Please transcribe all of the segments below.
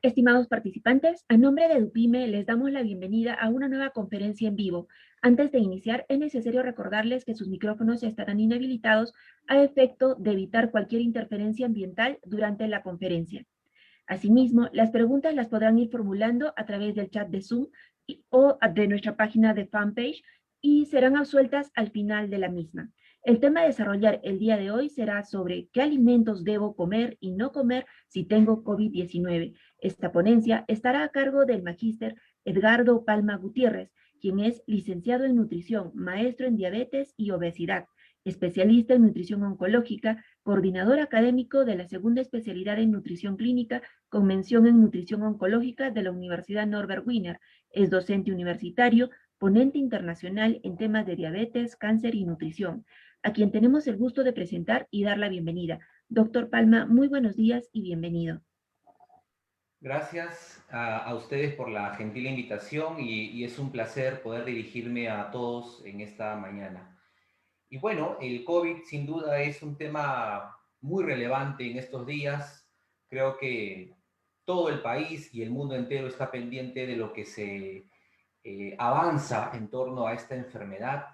Estimados participantes, a nombre de Edupime les damos la bienvenida a una nueva conferencia en vivo. Antes de iniciar, es necesario recordarles que sus micrófonos estarán inhabilitados a efecto de evitar cualquier interferencia ambiental durante la conferencia. Asimismo, las preguntas las podrán ir formulando a través del chat de Zoom o de nuestra página de fanpage y serán absueltas al final de la misma. El tema a desarrollar el día de hoy será sobre qué alimentos debo comer y no comer si tengo COVID-19. Esta ponencia estará a cargo del magíster Edgardo Palma Gutiérrez, quien es licenciado en nutrición, maestro en diabetes y obesidad, especialista en nutrición oncológica, coordinador académico de la segunda especialidad en nutrición clínica con mención en nutrición oncológica de la Universidad Norbert Wiener. Es docente universitario, ponente internacional en temas de diabetes, cáncer y nutrición, a quien tenemos el gusto de presentar y dar la bienvenida. Doctor Palma, muy buenos días y bienvenido. Gracias a ustedes por la gentil invitación y es un placer poder dirigirme a todos en esta mañana. Y bueno, el COVID sin duda es un tema muy relevante en estos días. Creo que todo el país y el mundo entero está pendiente de lo que se avanza en torno a esta enfermedad.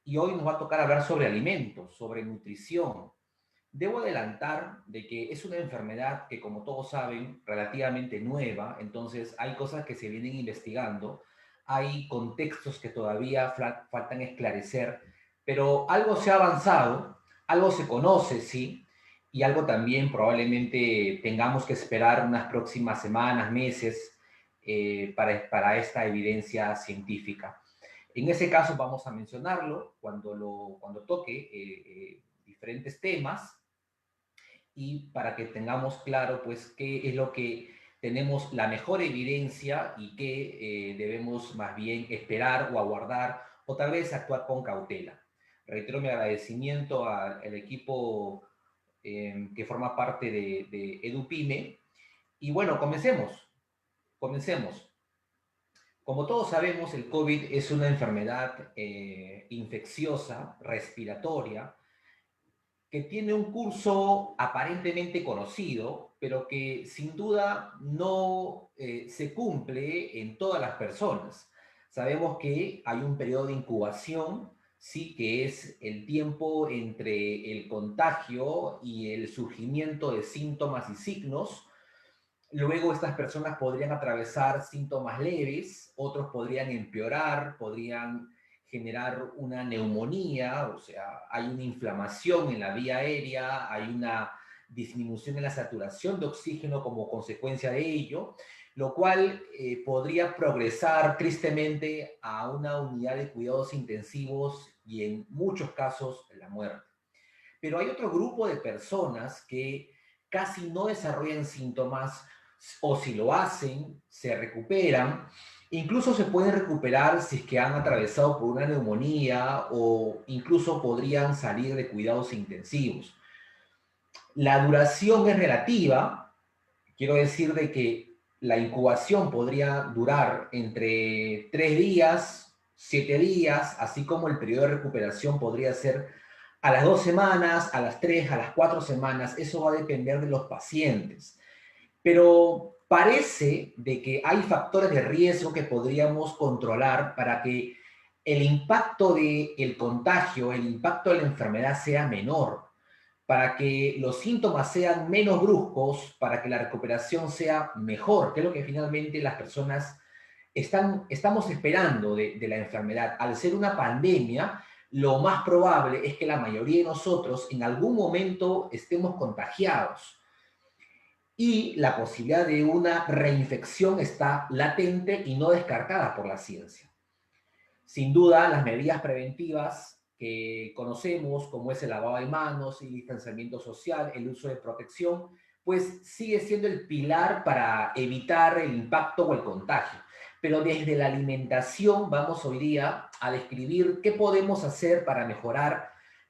Y hoy nos va a tocar hablar sobre alimentos, sobre nutrición. Debo adelantar de que es una enfermedad que, como todos saben, relativamente nueva, entonces hay cosas que se vienen investigando, hay contextos que todavía faltan esclarecer, pero algo se ha avanzado, algo se conoce, sí, y algo también probablemente tengamos que esperar unas próximas semanas, meses, para esta evidencia científica. En ese caso vamos a mencionarlo cuando toque diferentes temas y para que tengamos claro, pues, qué es lo que tenemos la mejor evidencia y qué debemos más bien esperar o aguardar o tal vez actuar con cautela. Reitero mi agradecimiento al equipo que forma parte de Edupime. Y bueno, comencemos. Como todos sabemos, el COVID es una enfermedad infecciosa, respiratoria, que tiene un curso aparentemente conocido, pero que sin duda no se cumple en todas las personas. Sabemos que hay un periodo de incubación, sí, que es el tiempo entre el contagio y el surgimiento de síntomas y signos. Luego estas personas podrían atravesar síntomas leves, otros podrían empeorar, podrían generar una neumonía, o sea, hay una inflamación en la vía aérea, hay una disminución en la saturación de oxígeno como consecuencia de ello, lo cual podría progresar tristemente a una unidad de cuidados intensivos y en muchos casos la muerte. Pero hay otro grupo de personas que casi no desarrollan síntomas o si lo hacen, se recuperan. Incluso se pueden recuperar si es que han atravesado por una neumonía o incluso podrían salir de cuidados intensivos. La duración es relativa, quiero decir de que la incubación podría durar entre 3 días, 7 días, así como el periodo de recuperación podría ser a las 2 semanas, a las 3, a las 4 semanas. Eso va a depender de los pacientes. Pero parece de que hay factores de riesgo que podríamos controlar para que el impacto del contagio, el impacto de la enfermedad sea menor, para que los síntomas sean menos bruscos, para que la recuperación sea mejor, que es lo que finalmente las personas estamos esperando de la enfermedad. Al ser una pandemia, lo más probable es que la mayoría de nosotros en algún momento estemos contagiados y la posibilidad de una reinfección está latente y no descartada por la ciencia. Sin duda, las medidas preventivas que conocemos, como es el lavado de manos, el distanciamiento social, el uso de protección, pues sigue siendo el pilar para evitar el impacto o el contagio. Pero desde la alimentación vamos hoy día a describir qué podemos hacer para mejorar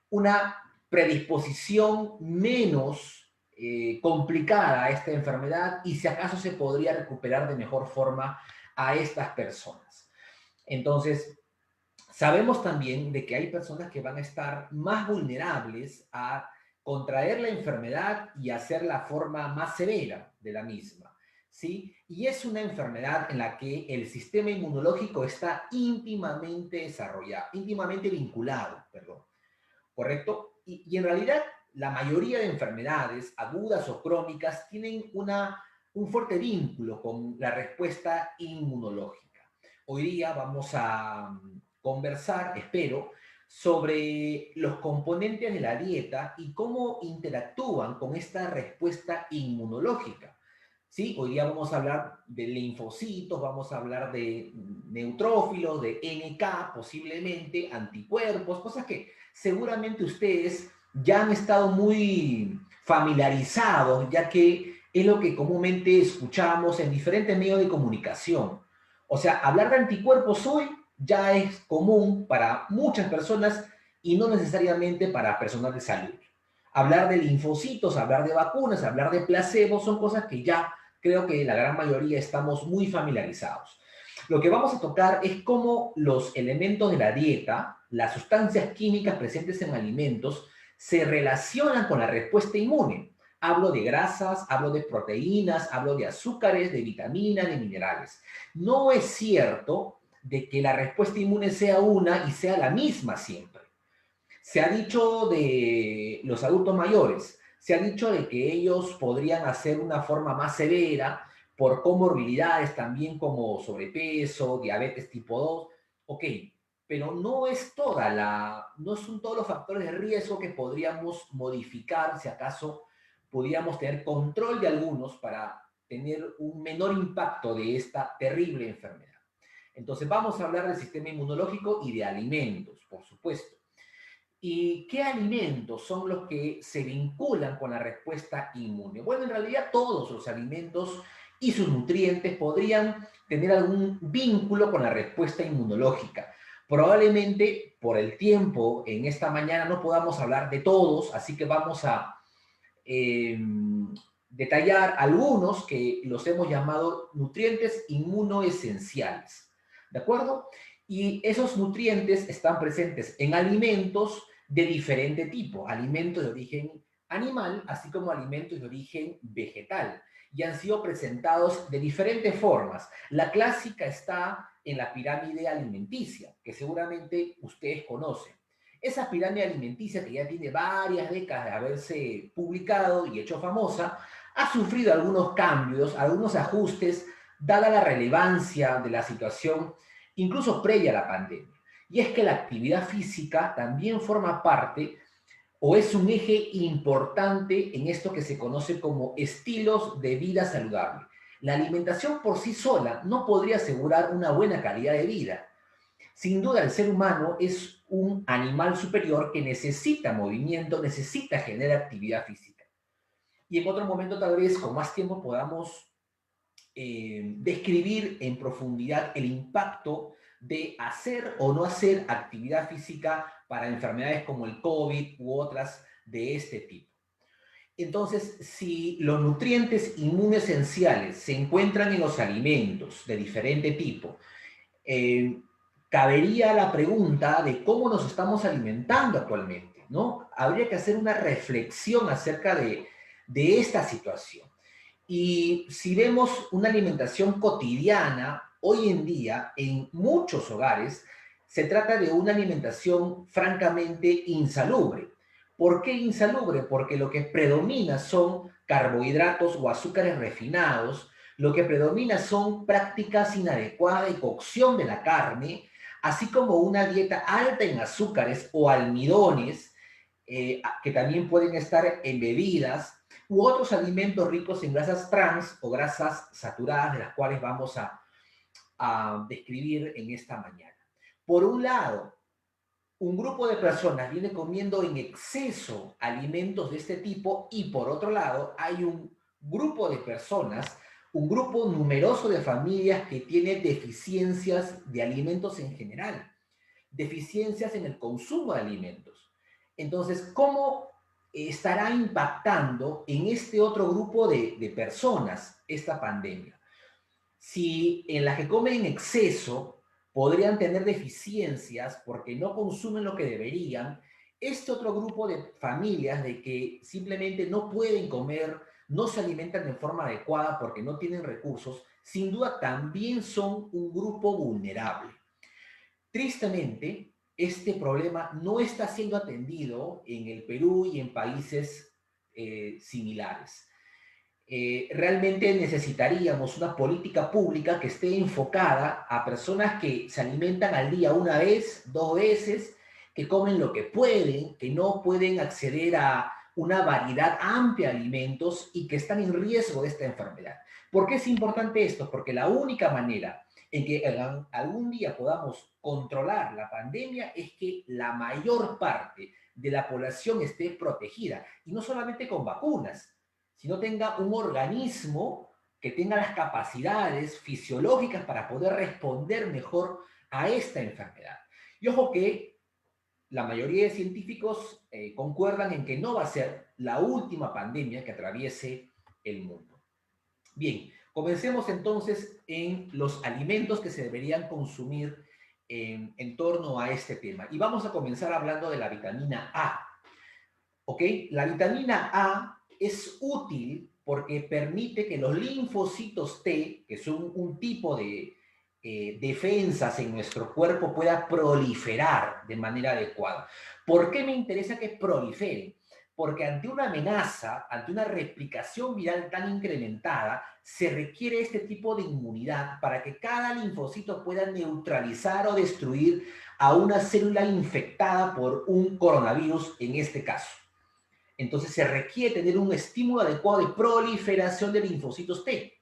una predisposición menos complicada a esta enfermedad y si acaso se podría recuperar de mejor forma a estas personas. Entonces, sabemos también de que hay personas que van a estar más vulnerables a contraer la enfermedad y hacer la forma más severa de la misma. ¿sí? Y es una enfermedad en la que el sistema inmunológico está íntimamente desarrollado, íntimamente vinculado, perdón, ¿correcto? Y en realidad la mayoría de enfermedades agudas o crónicas tienen un fuerte vínculo con la respuesta inmunológica. Hoy día vamos a conversar, espero, sobre los componentes de la dieta y cómo interactúan con esta respuesta inmunológica. ¿Sí? Hoy día vamos a hablar de linfocitos, vamos a hablar de neutrófilos, de NK, posiblemente anticuerpos, cosas que seguramente ustedes ya han estado muy familiarizados, ya que es lo que comúnmente escuchamos en diferentes medios de comunicación. O sea, hablar de anticuerpos hoy ya es común para muchas personas y no necesariamente para personas de salud. Hablar de linfocitos, hablar de vacunas, hablar de placebo son cosas que ya creo que la gran mayoría estamos muy familiarizados. Lo que vamos a tocar es cómo los elementos de la dieta, las sustancias químicas presentes en alimentos, se relacionan con la respuesta inmune. Hablo de grasas, hablo de proteínas, hablo de azúcares, de vitaminas, de minerales. No es cierto de que la respuesta inmune sea una y sea la misma siempre. Se ha dicho de los adultos mayores, se ha dicho de que ellos podrían hacer una forma más severa por comorbilidades también como sobrepeso, diabetes tipo 2, ok, pero no son todos los factores de riesgo que podríamos modificar si acaso pudiéramos tener control de algunos para tener un menor impacto de esta terrible enfermedad. Entonces vamos a hablar del sistema inmunológico y de alimentos, por supuesto. ¿Y qué alimentos son los que se vinculan con la respuesta inmune? Bueno, en realidad todos los alimentos y sus nutrientes podrían tener algún vínculo con la respuesta inmunológica. Probablemente por el tiempo en esta mañana no podamos hablar de todos, así que vamos a eh, detallar algunos que los hemos llamado nutrientes inmunoesenciales. ¿De acuerdo? Y esos nutrientes están presentes en alimentos de diferente tipo, alimentos de origen animal, así como alimentos de origen vegetal, y han sido presentados de diferentes formas. La clásica está en la pirámide alimenticia, que seguramente ustedes conocen. Esa pirámide alimenticia, que ya tiene varias décadas de haberse publicado y hecho famosa, ha sufrido algunos cambios, algunos ajustes, dada la relevancia de la situación, incluso previa a la pandemia. Y es que la actividad física también forma parte o es un eje importante en esto que se conoce como estilos de vida saludable. La alimentación por sí sola no podría asegurar una buena calidad de vida. Sin duda, el ser humano es un animal superior que necesita movimiento, necesita generar actividad física. Y en otro momento, tal vez con más tiempo, podamos describir en profundidad el impacto de hacer o no hacer actividad física para enfermedades como el COVID u otras de este tipo. Entonces, si los nutrientes inmunoesenciales se encuentran en los alimentos de diferente tipo, eh, cabería la pregunta de cómo nos estamos alimentando actualmente, ¿no? Habría que hacer una reflexión acerca de esta situación. Y si vemos una alimentación cotidiana, hoy en día, en muchos hogares, se trata de una alimentación francamente insalubre. ¿Por qué insalubre? Porque lo que predomina son carbohidratos o azúcares refinados, lo que predomina son prácticas inadecuadas de cocción de la carne, así como una dieta alta en azúcares o almidones, que también pueden estar en bebidas, u otros alimentos ricos en grasas trans o grasas saturadas, de las cuales vamos a describir en esta mañana. Por un lado, un grupo de personas viene comiendo en exceso alimentos de este tipo y por otro lado hay un grupo de personas, un grupo numeroso de familias que tiene deficiencias de alimentos en general, deficiencias en el consumo de alimentos. Entonces, ¿cómo estará impactando en este otro grupo de personas esta pandemia? Si en las que comen en exceso podrían tener deficiencias porque no consumen lo que deberían, este otro grupo de familias de que simplemente no pueden comer no se alimentan de forma adecuada porque no tienen recursos, sin duda también son un grupo vulnerable. Tristemente, este problema no está siendo atendido en el Perú y en países similares. Realmente necesitaríamos una política pública que esté enfocada a personas que se alimentan al día una vez, dos veces, que comen lo que pueden, que no pueden acceder a una variedad amplia de alimentos y que están en riesgo de esta enfermedad. ¿Por qué es importante esto? Porque la única manera en que algún día podamos controlar la pandemia es que la mayor parte de la población esté protegida, y no solamente con vacunas, sino tenga un organismo que tenga las capacidades fisiológicas para poder responder mejor a esta enfermedad. Y ojo que la mayoría de científicos concuerdan en que no va a ser la última pandemia que atraviese el mundo. Bien, comencemos entonces en los alimentos que se deberían consumir en torno a este tema. Y vamos a comenzar hablando de la vitamina A. ¿Ok? La vitamina A es útil porque permite que los linfocitos T, que son un tipo de defensas en nuestro cuerpo, pueda proliferar de manera adecuada. ¿Por qué me interesa que proliferen? Porque ante una amenaza, ante una replicación viral tan incrementada, se requiere este tipo de inmunidad para que cada linfocito pueda neutralizar o destruir a una célula infectada por un coronavirus en este caso. Entonces se requiere tener un estímulo adecuado de proliferación de linfocitos T.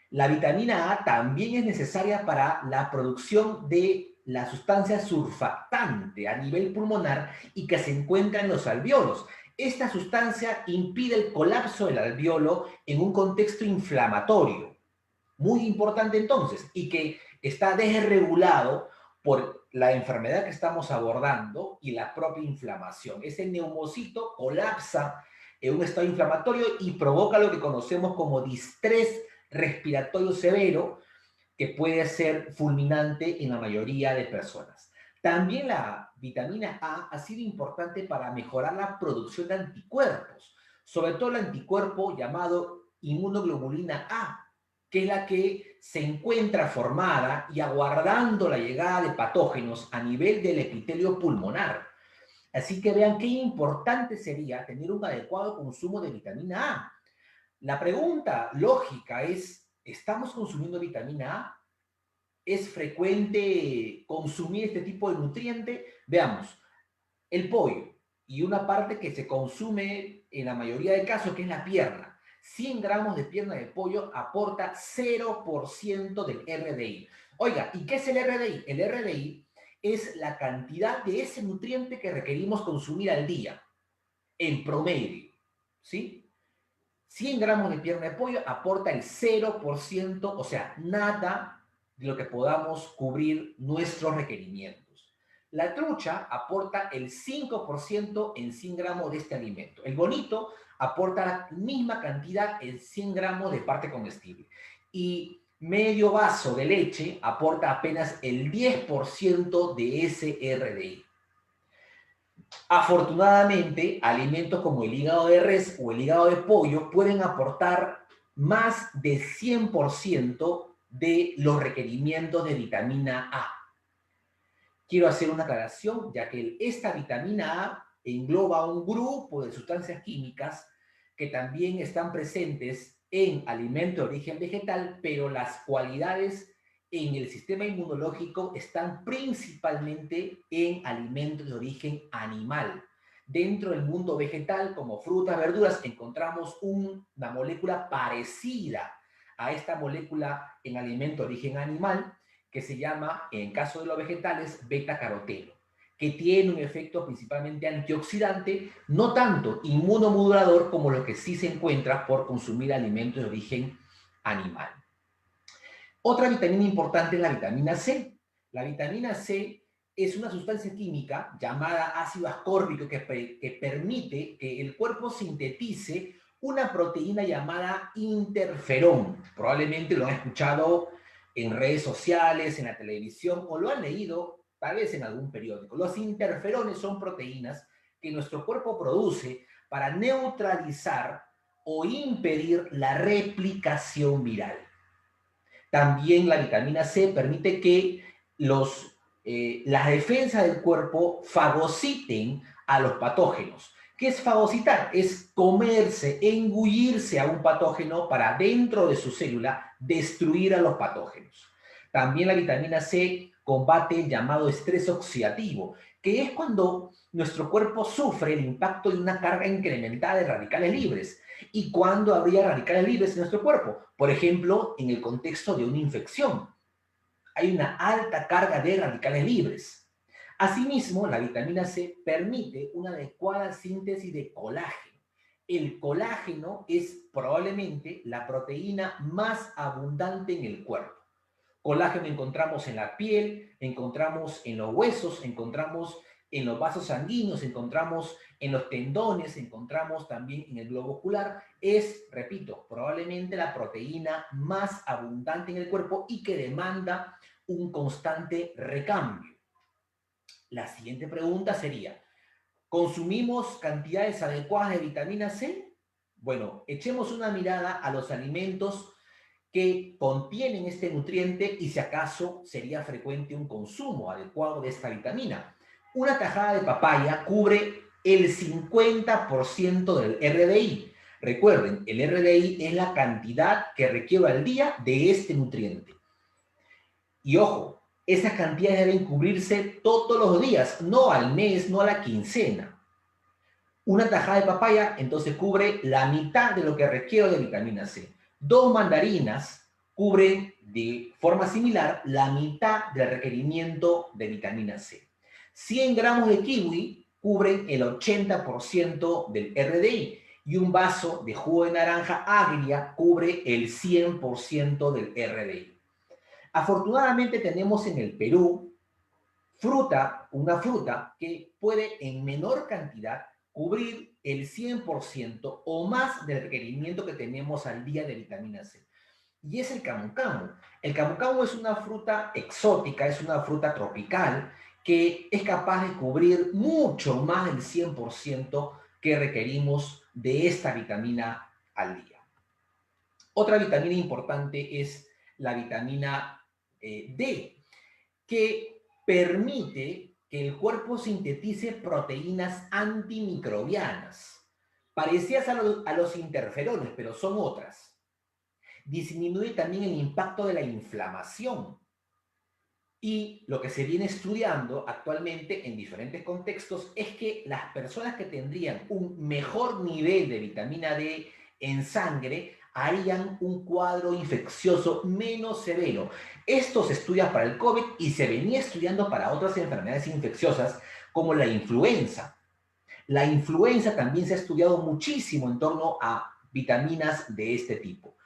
La vitamina A también es necesaria para la producción de la sustancia surfactante a nivel pulmonar y que se encuentra en los alvéolos. Esta sustancia impide el colapso del alvéolo en un contexto inflamatorio. Muy importante entonces, y que está desregulado por la enfermedad que estamos abordando y la propia inflamación. Ese neumocito colapsa en un estado inflamatorio y provoca lo que conocemos como distrés respiratorio severo, que puede ser fulminante en la mayoría de personas. También la vitamina A ha sido importante para mejorar la producción de anticuerpos, sobre todo el anticuerpo llamado inmunoglobulina A, que es la que se encuentra formada y aguardando la llegada de patógenos a nivel del epitelio pulmonar. Así que vean qué importante sería tener un adecuado consumo de vitamina A. La pregunta lógica es, ¿estamos consumiendo vitamina A? ¿Es frecuente consumir este tipo de nutriente? Veamos, el pollo y una parte que se consume en la mayoría de casos, que es la pierna. 100 gramos de pierna de pollo aporta 0% del RDI. Oiga, ¿y qué es el RDI? El RDI es la cantidad de ese nutriente que requerimos consumir al día, en promedio, ¿sí? 100 gramos de pierna de pollo aporta el 0%, o sea, nada de lo que podamos cubrir nuestros requerimientos. La trucha aporta el 5% en 100 gramos de este alimento. El bonito aporta la misma cantidad en 100 gramos de parte comestible. Y medio vaso de leche aporta apenas el 10% de ese RDI. Afortunadamente, alimentos como el hígado de res o el hígado de pollo pueden aportar más de 100% de los requerimientos de vitamina A. Quiero hacer una aclaración, ya que esta vitamina A engloba un grupo de sustancias químicas que también están presentes en alimentos de origen vegetal, pero las cualidades en el sistema inmunológico están principalmente en alimentos de origen animal. Dentro del mundo vegetal, como frutas, verduras, encontramos una molécula parecida a esta molécula en alimento de origen animal, que se llama, en caso de los vegetales, beta-caroteno, que tiene un efecto principalmente antioxidante, no tanto inmunomodulador como lo que sí se encuentra por consumir alimentos de origen animal. Otra vitamina importante es la vitamina C. La vitamina C es una sustancia química llamada ácido ascórbico que permite que el cuerpo sintetice una proteína llamada interferón. Probablemente lo han escuchado en redes sociales, en la televisión, o lo han leído tal vez en algún periódico. Los interferones son proteínas que nuestro cuerpo produce para neutralizar o impedir la replicación viral. También la vitamina C permite que las defensas del cuerpo fagociten a los patógenos. ¿Qué es fagocitar? Es comerse, engullirse a un patógeno para dentro de su célula destruir a los patógenos. También la vitamina C combate el llamado estrés oxidativo, que es cuando nuestro cuerpo sufre el impacto de una carga incrementada de radicales libres. ¿Y cuándo habría radicales libres en nuestro cuerpo? Por ejemplo, en el contexto de una infección. Hay una alta carga de radicales libres. Asimismo, la vitamina C permite una adecuada síntesis de colágeno. El colágeno es probablemente la proteína más abundante en el cuerpo. Colágeno encontramos en la piel, encontramos en los huesos, encontramos en los vasos sanguíneos, encontramos en los tendones, encontramos también en el globo ocular. Es, repito, probablemente la proteína más abundante en el cuerpo y que demanda un constante recambio. La siguiente pregunta sería, ¿consumimos cantidades adecuadas de vitamina C? Bueno, echemos una mirada a los alimentos que contienen este nutriente y si acaso sería frecuente un consumo adecuado de esta vitamina. Una tajada de papaya cubre el 50% del RDI. Recuerden, el RDI es la cantidad que requiero al día de este nutriente. Y ojo, esas cantidades deben cubrirse todos los días, no al mes, no a la quincena. Una tajada de papaya entonces cubre la mitad de lo que requiero de vitamina C. 2 mandarinas cubren de forma similar la mitad del requerimiento de vitamina C. 100 gramos de kiwi cubren el 80% del RDI y un vaso de jugo de naranja agria cubre el 100% del RDI. Afortunadamente tenemos en el Perú una fruta que puede en menor cantidad cubrir el 100% o más del requerimiento que tenemos al día de vitamina C. Y es el camu camu. El camu camu es una fruta exótica, es una fruta tropical que es capaz de cubrir mucho más del 100% que requerimos de esta vitamina al día. Otra vitamina importante es la vitamina D, que permite que el cuerpo sintetice proteínas antimicrobianas, parecidas a los interferones, pero son otras. Disminuye también el impacto de la inflamación. Y lo que se viene estudiando actualmente en diferentes contextos es que las personas que tendrían un mejor nivel de vitamina D en sangre harían un cuadro infeccioso menos severo. Esto se estudia para el COVID y se venía estudiando para otras enfermedades infecciosas como la influenza. La influenza también se ha estudiado muchísimo en torno a vitaminas de este tipo.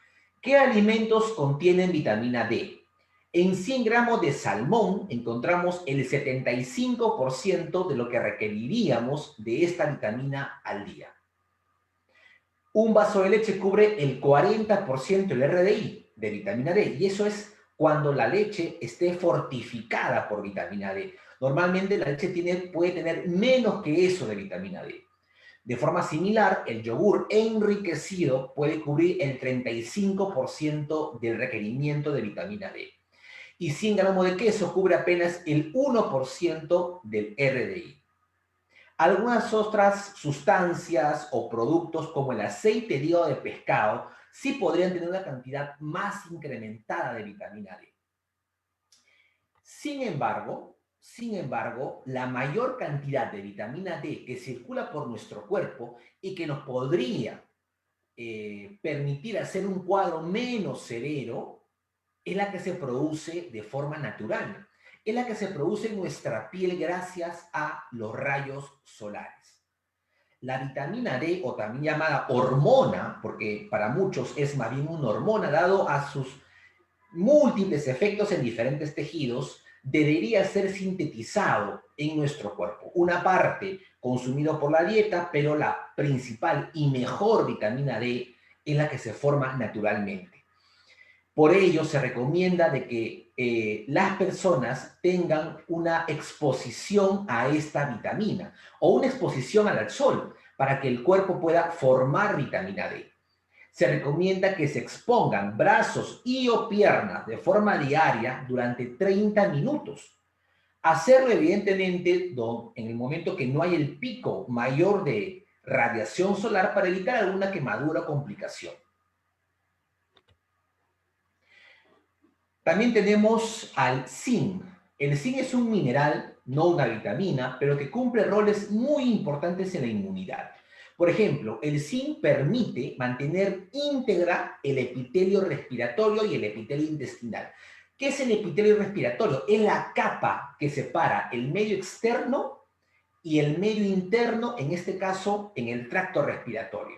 ¿Qué alimentos contienen vitamina D? En 100 gramos de salmón encontramos el 75% de lo que requeriríamos de esta vitamina al día. Un vaso de leche cubre el 40% del RDI de vitamina D y eso es cuando la leche esté fortificada por vitamina D. Normalmente la leche puede tener menos que eso de vitamina D. De forma similar, el yogur enriquecido puede cubrir el 35% del requerimiento de vitamina D. Y 100 gramos de queso cubre apenas el 1% del RDI. Algunas otras sustancias o productos como el aceite de hígado de pescado sí podrían tener una cantidad más incrementada de vitamina D. Sin embargo, la mayor cantidad de vitamina D que circula por nuestro cuerpo y que nos podría permitir hacer un cuadro menos severo es la que se produce de forma natural. Es la que se produce en nuestra piel gracias a los rayos solares. La vitamina D, o también llamada hormona, porque para muchos es más bien una hormona, dado a sus múltiples efectos en diferentes tejidos, debería ser sintetizado en nuestro cuerpo. Una parte consumido por la dieta, pero la principal y mejor vitamina D es la que se forma naturalmente. Por ello, se recomienda de que las personas tengan una exposición a esta vitamina o una exposición al sol para que el cuerpo pueda formar vitamina D. Se recomienda que se expongan brazos y o piernas de forma diaria durante 30 minutos. Hacerlo evidentemente en el momento que no hay el pico mayor de radiación solar para evitar alguna quemadura o complicación. También tenemos al zinc. El zinc es un mineral, no una vitamina, pero que cumple roles muy importantes en la inmunidad. Por ejemplo, el zinc permite mantener íntegra el epitelio respiratorio y el epitelio intestinal. ¿Qué es el epitelio respiratorio? Es la capa que separa el medio externo y el medio interno, en este caso, en el tracto respiratorio.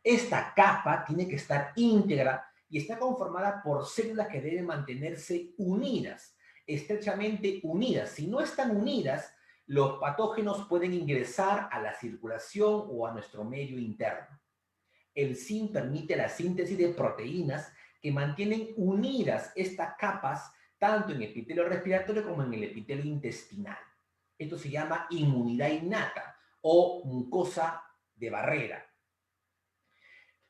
Esta capa tiene que estar íntegra y está conformada por células que deben mantenerse unidas, estrechamente unidas. Si no están unidas, los patógenos pueden ingresar a la circulación o a nuestro medio interno. El zinc permite la síntesis de proteínas que mantienen unidas estas capas tanto en el epitelio respiratorio como en el epitelio intestinal. Esto se llama inmunidad innata o mucosa de barrera.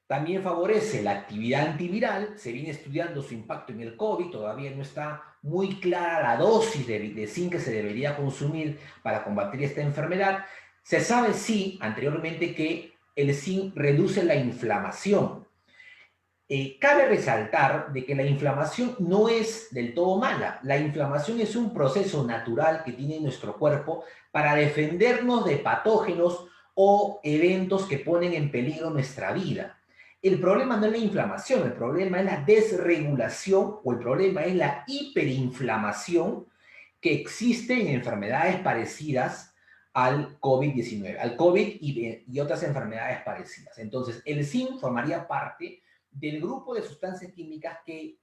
También favorece la actividad antiviral, se viene estudiando su impacto en el COVID, todavía no está muy clara la dosis de zinc que se debería consumir para combatir esta enfermedad. Se sabe, sí, anteriormente que el zinc reduce la inflamación. Cabe resaltar de que la inflamación no es del todo mala. La inflamación es un proceso natural que tiene nuestro cuerpo para defendernos de patógenos o eventos que ponen en peligro nuestra vida. El problema no es la inflamación, el problema es la desregulación o el problema es la hiperinflamación que existe en enfermedades parecidas al COVID-19, al COVID y otras enfermedades parecidas. Entonces, el zinc formaría parte del grupo de sustancias químicas que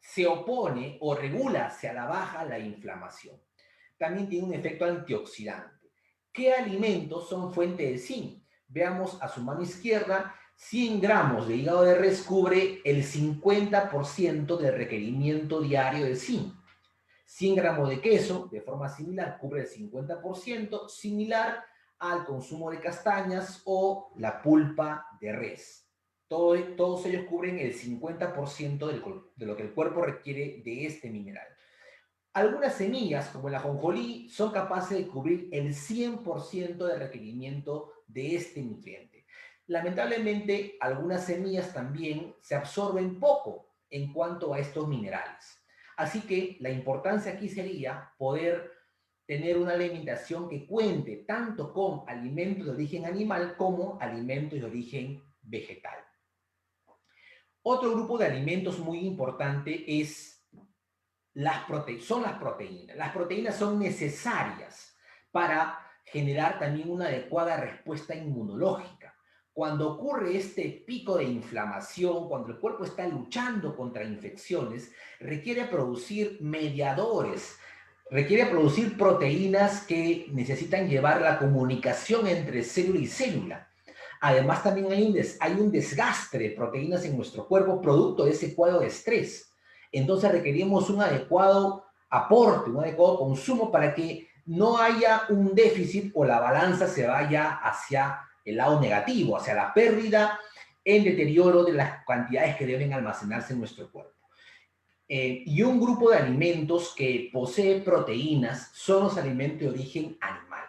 se opone o regula hacia la baja la inflamación. También tiene un efecto antioxidante. ¿Qué alimentos son fuente de zinc? Veamos a su mano izquierda, 100 gramos de hígado de res cubre el 50% del requerimiento diario de zinc. 100 gramos de queso, de forma similar, cubre el 50%, similar al consumo de castañas o la pulpa de res. Todos ellos cubren el 50% de lo que el cuerpo requiere de este mineral. Algunas semillas, como el ajonjolí, son capaces de cubrir el 100% del requerimiento de este nutriente. Lamentablemente, algunas semillas también se absorben poco en cuanto a estos minerales. Así que la importancia aquí sería poder tener una alimentación que cuente tanto con alimentos de origen animal como alimentos de origen vegetal. Otro grupo de alimentos muy importante son las proteínas. Las proteínas son necesarias para generar también una adecuada respuesta inmunológica. Cuando ocurre este pico de inflamación, cuando el cuerpo está luchando contra infecciones, requiere producir mediadores, requiere producir proteínas que necesitan llevar la comunicación entre célula y célula. Además, también hay un desgaste de proteínas en nuestro cuerpo producto de ese cuadro de estrés. Entonces requerimos un adecuado aporte, un adecuado consumo para que no haya un déficit o la balanza se vaya hacia el lado negativo, hacia la pérdida, el deterioro de las cantidades que deben almacenarse en nuestro cuerpo. Y un grupo de alimentos que posee proteínas son los alimentos de origen animal.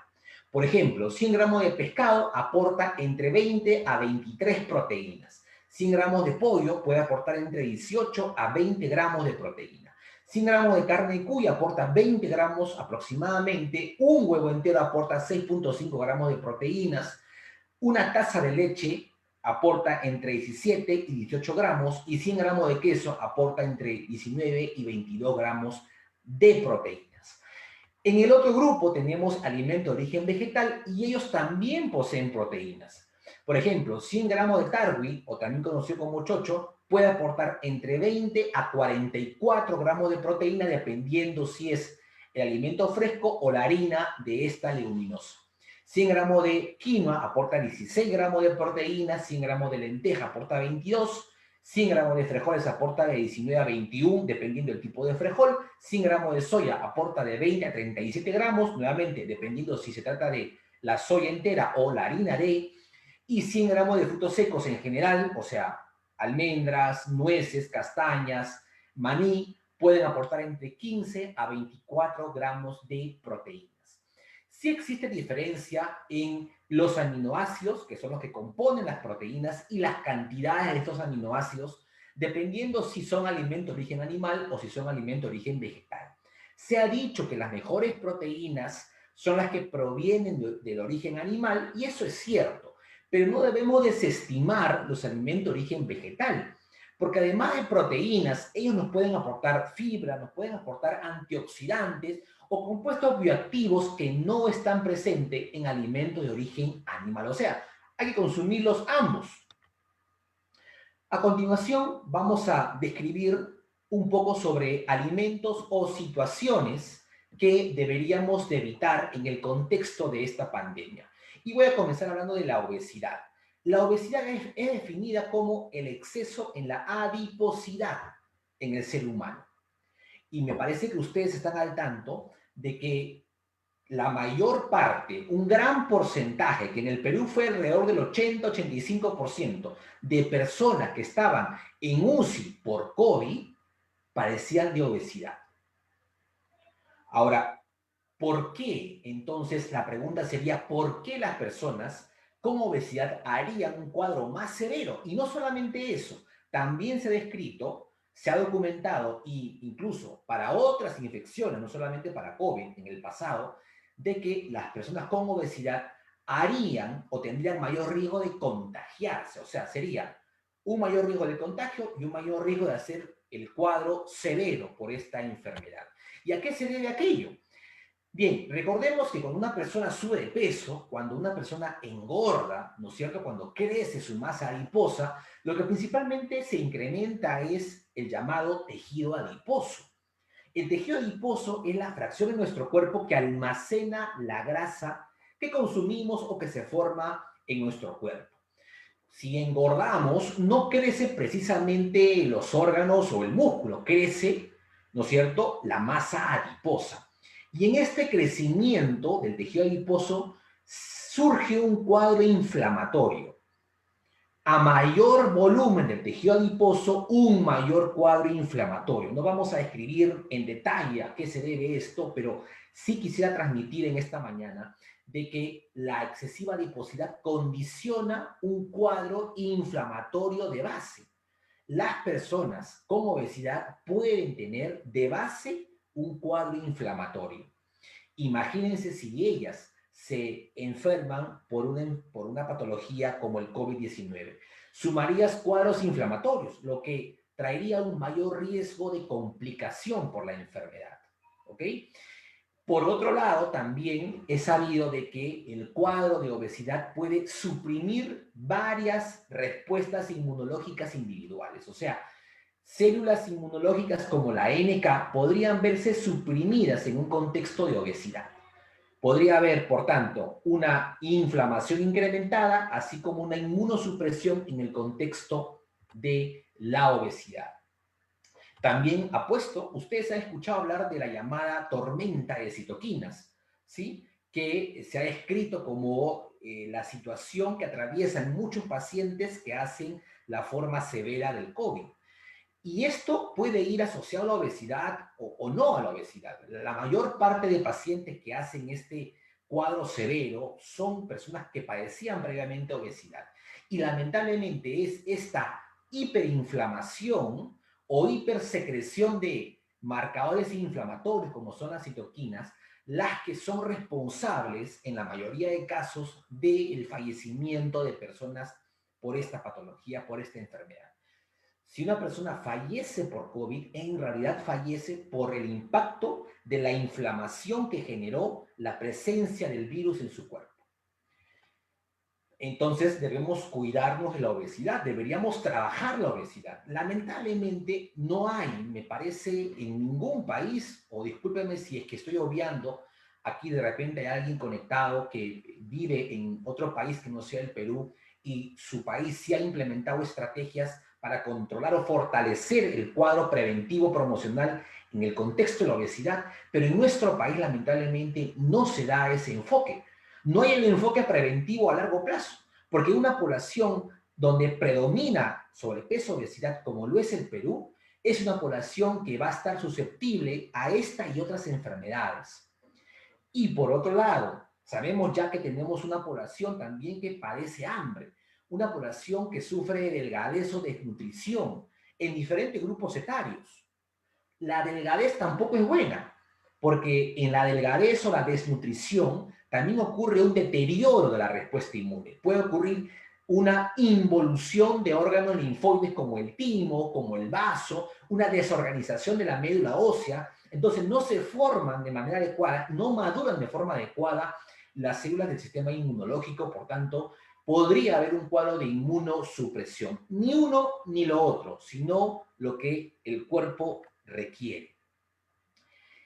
Por ejemplo, 100 gramos de pescado aporta entre 20 a 23 proteínas. 100 gramos de pollo puede aportar entre 18 a 20 gramos de proteína. 100 gramos de carne de cuy aporta 20 gramos aproximadamente. Un huevo entero aporta 6.5 gramos de proteínas. Una taza de leche aporta entre 17 y 18 gramos y 100 gramos de queso aporta entre 19 y 22 gramos de proteínas. En el otro grupo tenemos alimentos de origen vegetal y ellos también poseen proteínas. Por ejemplo, 100 gramos de tarwi, o también conocido como chocho, puede aportar entre 20 a 44 gramos de proteína dependiendo si es el alimento fresco o la harina de esta leguminosa. 100 gramos de quinoa aporta 16 gramos de proteína, 100 gramos de lenteja aporta 22, 100 gramos de frijoles aporta de 19 a 21, dependiendo del tipo de frijol. 100 gramos de soya aporta de 20 a 37 gramos, nuevamente, dependiendo si se trata de la soya entera o la harina de. Y 100 gramos de frutos secos en general, o sea, almendras, nueces, castañas, maní, pueden aportar entre 15 a 24 gramos de proteínas. Sí existe diferencia en los aminoácidos, que son los que componen las proteínas, y las cantidades de estos aminoácidos, dependiendo si son alimentos de origen animal o si son alimentos de origen vegetal. Se ha dicho que las mejores proteínas son las que provienen del origen animal, y eso es cierto, pero no debemos desestimar los alimentos de origen vegetal, porque además de proteínas, ellos nos pueden aportar fibra, nos pueden aportar antioxidantes o compuestos bioactivos que no están presentes en alimentos de origen animal. O sea, hay que consumirlos ambos. A continuación, vamos a describir un poco sobre alimentos o situaciones que deberíamos de evitar en el contexto de esta pandemia. Y voy a comenzar hablando de la obesidad. La obesidad es definida como el exceso en la adiposidad en el ser humano. Y me parece que ustedes están al tanto de que la mayor parte, un gran porcentaje, que en el Perú fue alrededor del 80-85% de personas que estaban en UCI por COVID, padecían de obesidad. Ahora, ¿por qué? Entonces, la pregunta sería, ¿por qué las personas con obesidad harían un cuadro más severo? Y no solamente eso, también se ha descrito, se ha documentado, e incluso para otras infecciones, no solamente para COVID en el pasado, de que las personas con obesidad harían o tendrían mayor riesgo de contagiarse. O sea, sería un mayor riesgo de contagio y un mayor riesgo de hacer el cuadro severo por esta enfermedad. ¿Y a qué se debe aquello? Bien, recordemos que cuando una persona sube de peso, cuando una persona engorda, ¿no es cierto? Cuando crece su masa adiposa, lo que principalmente se incrementa es el llamado tejido adiposo. El tejido adiposo es la fracción de nuestro cuerpo que almacena la grasa que consumimos o que se forma en nuestro cuerpo. Si engordamos, no crece precisamente los órganos o el músculo, crece, ¿no es cierto?, la masa adiposa. Y en este crecimiento del tejido adiposo surge un cuadro inflamatorio. A mayor volumen del tejido adiposo, un mayor cuadro inflamatorio. No vamos a describir en detalle a qué se debe esto, pero sí quisiera transmitir en esta mañana de que la excesiva adiposidad condiciona un cuadro inflamatorio de base. Las personas con obesidad pueden tener de base un cuadro inflamatorio. Imagínense si ellas se enferman por una patología como el COVID-19. Sumarías cuadros inflamatorios, lo que traería un mayor riesgo de complicación por la enfermedad. ¿Ok? Por otro lado, también es sabido de que el cuadro de obesidad puede suprimir varias respuestas inmunológicas individuales. O sea, células inmunológicas como la NK podrían verse suprimidas en un contexto de obesidad. Podría haber, por tanto, una inflamación incrementada, así como una inmunosupresión en el contexto de la obesidad. También apuesto, ustedes han escuchado hablar de la llamada tormenta de citoquinas, ¿sí? Que se ha descrito como la situación que atraviesan muchos pacientes que hacen la forma severa del COVID. Y esto puede ir asociado a la obesidad o no a la obesidad. La mayor parte de pacientes que hacen este cuadro severo son personas que padecían previamente obesidad. Y lamentablemente es esta hiperinflamación o hipersecreción de marcadores inflamatorios, como son las citoquinas, las que son responsables, en la mayoría de casos, del fallecimiento de personas por esta patología, por esta enfermedad. Si una persona fallece por COVID, en realidad fallece por el impacto de la inflamación que generó la presencia del virus en su cuerpo. Entonces debemos cuidarnos de la obesidad, deberíamos trabajar la obesidad. Lamentablemente no hay, me parece, en ningún país, o discúlpenme si es que estoy obviando, aquí de repente hay alguien conectado que vive en otro país que no sea el Perú y su país sí ha implementado estrategias para controlar o fortalecer el cuadro preventivo promocional en el contexto de la obesidad, pero en nuestro país lamentablemente no se da ese enfoque. No hay el enfoque preventivo a largo plazo, porque una población donde predomina sobrepeso, obesidad, como lo es el Perú, es una población que va a estar susceptible a esta y otras enfermedades. Y por otro lado, sabemos ya que tenemos una población también que padece hambre, una población que sufre de delgadez o desnutrición en diferentes grupos etarios. La delgadez tampoco es buena, porque en la delgadez o la desnutrición también ocurre un deterioro de la respuesta inmune. Puede ocurrir una involución de órganos linfoides como el timo, como el vaso, una desorganización de la médula ósea. Entonces no se forman de manera adecuada, no maduran de forma adecuada las células del sistema inmunológico, por tanto, podría haber un cuadro de inmunosupresión. Ni uno ni lo otro, sino lo que el cuerpo requiere.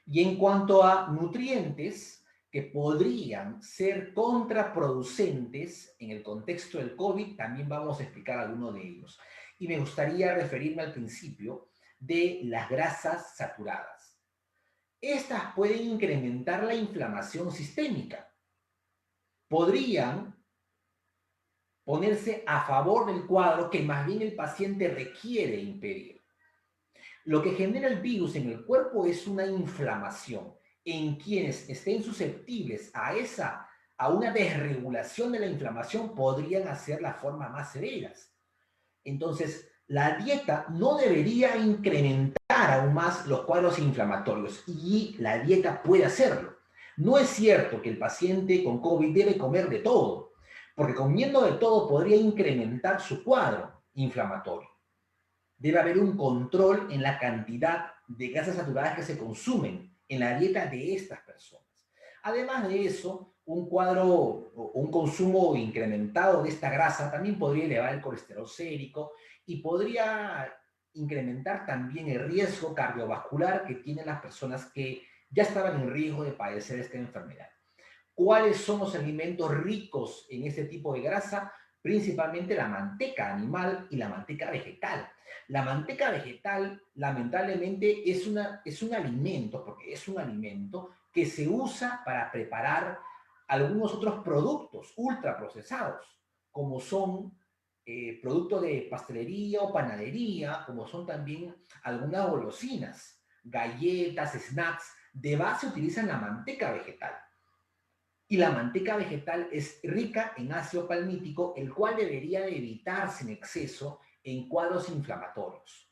Y en cuanto a nutrientes que podrían ser contraproducentes en el contexto del COVID, también vamos a explicar algunos de ellos. Y me gustaría referirme al principio de las grasas saturadas. Estas pueden incrementar la inflamación sistémica. Podrían ponerse a favor del cuadro que más bien el paciente requiere impedir. Lo que genera el virus en el cuerpo es una inflamación. En quienes estén susceptibles a una desregulación de la inflamación podrían hacer las formas más severas. Entonces, la dieta no debería incrementar aún más los cuadros inflamatorios y la dieta puede hacerlo. No es cierto que el paciente con COVID debe comer de todo, porque comiendo de todo podría incrementar su cuadro inflamatorio. Debe haber un control en la cantidad de grasas saturadas que se consumen en la dieta de estas personas. Además de eso, un cuadro o un consumo incrementado de esta grasa también podría elevar el colesterol sérico y podría incrementar también el riesgo cardiovascular que tienen las personas que ya estaban en riesgo de padecer esta enfermedad. ¿Cuáles son los alimentos ricos en este tipo de grasa? Principalmente la manteca animal y la manteca vegetal. La manteca vegetal, lamentablemente, es un alimento, porque es un alimento que se usa para preparar algunos otros productos ultraprocesados, como son productos de pastelería o panadería, como son también algunas golosinas, galletas, snacks. De base utilizan la manteca vegetal. Y la manteca vegetal es rica en ácido palmítico, el cual debería de evitarse en exceso en cuadros inflamatorios.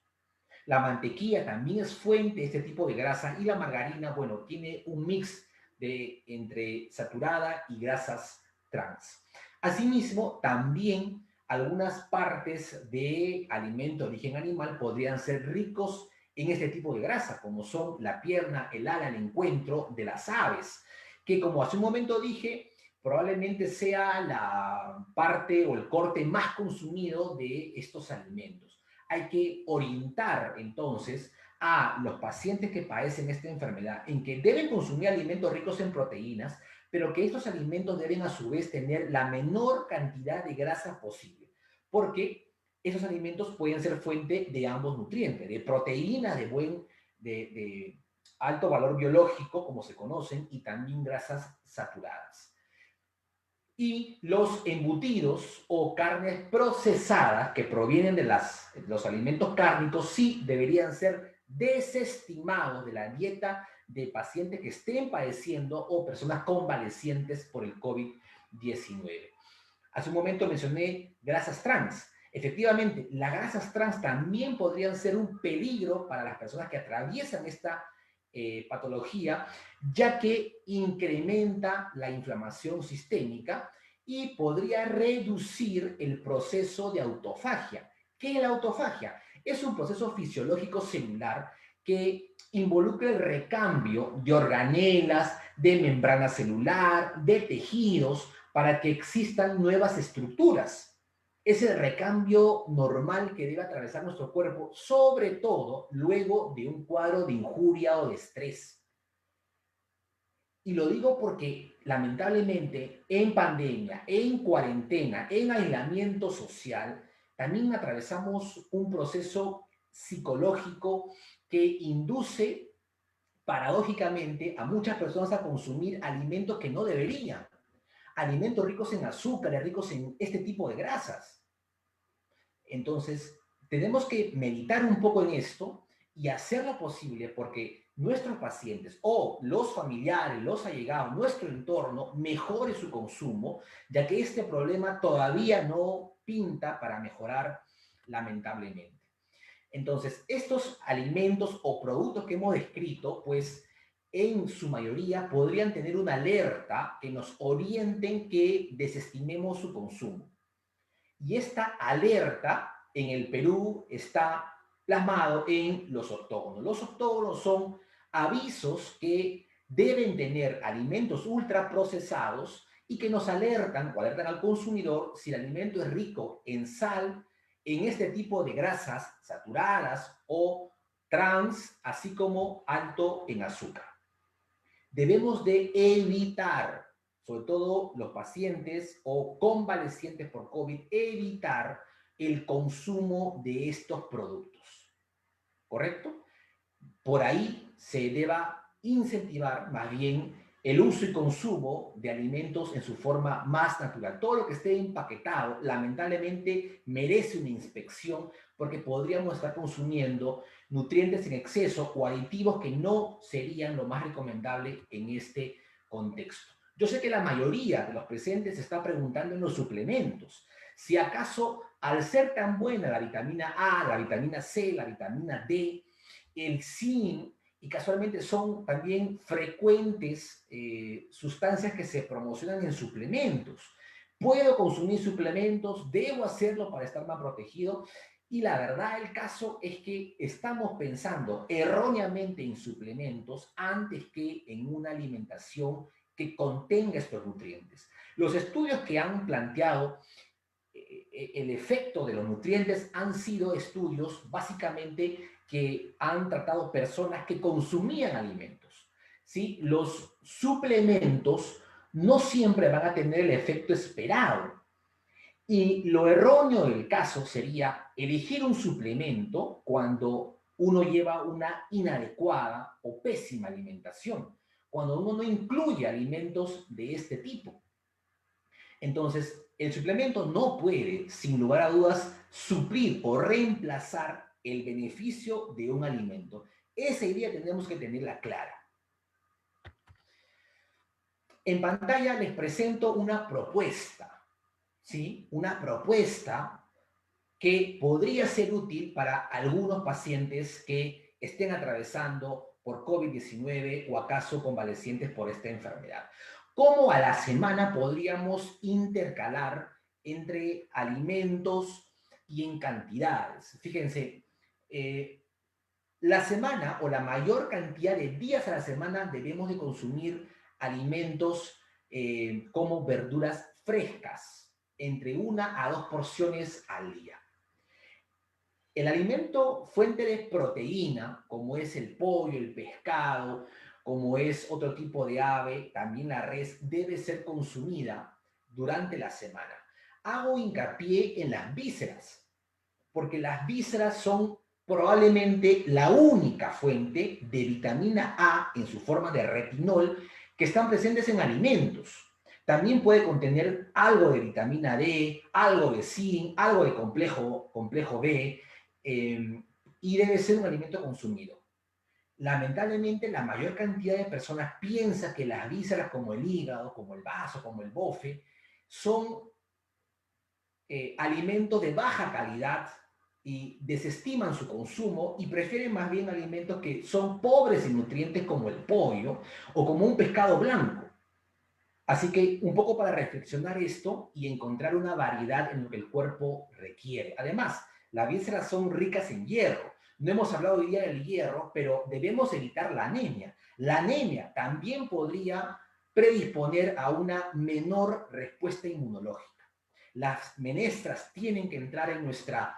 La mantequilla también es fuente de este tipo de grasa y la margarina, bueno, tiene un mix entre saturada y grasas trans. Asimismo, también algunas partes de alimento de origen animal podrían ser ricos en este tipo de grasa, como son la pierna, el ala, el encuentro de las aves, que como hace un momento dije, probablemente sea la parte o el corte más consumido de estos alimentos. Hay que orientar entonces a los pacientes que padecen esta enfermedad en que deben consumir alimentos ricos en proteínas, pero que estos alimentos deben a su vez tener la menor cantidad de grasa posible, porque esos alimentos pueden ser fuente de ambos nutrientes, de proteínas de alto valor biológico, como se conocen, y también grasas saturadas. Y los embutidos o carnes procesadas que provienen de los alimentos cárnicos sí deberían ser desestimados de la dieta de pacientes que estén padeciendo o personas convalecientes por el COVID-19. Hace un momento mencioné grasas trans. Efectivamente, las grasas trans también podrían ser un peligro para las personas que atraviesan esta patología, ya que incrementa la inflamación sistémica y podría reducir el proceso de autofagia. ¿Qué es la autofagia? Es un proceso fisiológico celular que involucra el recambio de organelas, de membrana celular, de tejidos, para que existan nuevas estructuras. Es el recambio normal que debe atravesar nuestro cuerpo, sobre todo luego de un cuadro de injuria o de estrés. Y lo digo porque lamentablemente en pandemia, en cuarentena, en aislamiento social, también atravesamos un proceso psicológico que induce paradójicamente a muchas personas a consumir alimentos que no deberían, alimentos ricos en azúcar, ricos en este tipo de grasas. Entonces, tenemos que meditar un poco en esto y hacer lo posible porque nuestros pacientes o los familiares, los allegados, nuestro entorno mejore su consumo, ya que este problema todavía no pinta para mejorar lamentablemente. Entonces, estos alimentos o productos que hemos descrito, pues en su mayoría podrían tener una alerta que nos orienten que desestimemos su consumo. Y esta alerta en el Perú está plasmado en los octógonos. Los octógonos son avisos que deben tener alimentos ultraprocesados y que nos alertan o alertan al consumidor si el alimento es rico en sal, en este tipo de grasas saturadas o trans, así como alto en azúcar. Debemos de evitar, sobre todo los pacientes o convalecientes por COVID, evitar el consumo de estos productos, ¿correcto? Por ahí se deba incentivar más bien el uso y consumo de alimentos en su forma más natural. Todo lo que esté empaquetado, lamentablemente, merece una inspección porque podríamos estar consumiendo nutrientes en exceso o aditivos que no serían lo más recomendable en este contexto. Yo sé que la mayoría de los presentes se está preguntando en los suplementos, si acaso al ser tan buena la vitamina A, la vitamina C, la vitamina D, el zinc, y casualmente son también frecuentes sustancias que se promocionan en suplementos. ¿Puedo consumir suplementos? ¿Debo hacerlo para estar más protegido? Y la verdad del caso es que estamos pensando erróneamente en suplementos antes que en una alimentación que contenga estos nutrientes. Los estudios que han planteado el efecto de los nutrientes han sido estudios básicamente que han tratado personas que consumían alimentos. ¿Sí? Los suplementos no siempre van a tener el efecto esperado. Y lo erróneo del caso sería elegir un suplemento cuando uno lleva una inadecuada o pésima alimentación, cuando uno no incluye alimentos de este tipo. Entonces, el suplemento no puede, sin lugar a dudas, suplir o reemplazar el beneficio de un alimento. Esa idea tenemos que tenerla clara. En pantalla les presento una propuesta, ¿sí? Una propuesta que podría ser útil para algunos pacientes que estén atravesando por COVID-19 o acaso convalecientes por esta enfermedad. ¿Cómo a la semana podríamos intercalar entre alimentos y en cantidades? Fíjense, la semana o la mayor cantidad de días a la semana debemos de consumir alimentos como verduras frescas, entre 1 a 2 porciones al día. El alimento fuente de proteína, como es el pollo, el pescado, como es otro tipo de ave, también la res, debe ser consumida durante la semana. Hago hincapié en las vísceras, porque las vísceras son probablemente la única fuente de vitamina A en su forma de retinol que están presentes en alimentos. También puede contener algo de vitamina D, algo de zinc, algo de complejo B, y debe ser un alimento consumido. Lamentablemente, la mayor cantidad de personas piensa que las vísceras como el hígado, como el vaso, como el bofe, son alimentos de baja calidad y desestiman su consumo y prefieren más bien alimentos que son pobres en nutrientes como el pollo o como un pescado blanco. Así que un poco para reflexionar esto y encontrar una variedad en lo que el cuerpo requiere. Además, las vísceras son ricas en hierro. No hemos hablado hoy día del hierro, pero debemos evitar la anemia. La anemia también podría predisponer a una menor respuesta inmunológica. Las menestras tienen que entrar en nuestra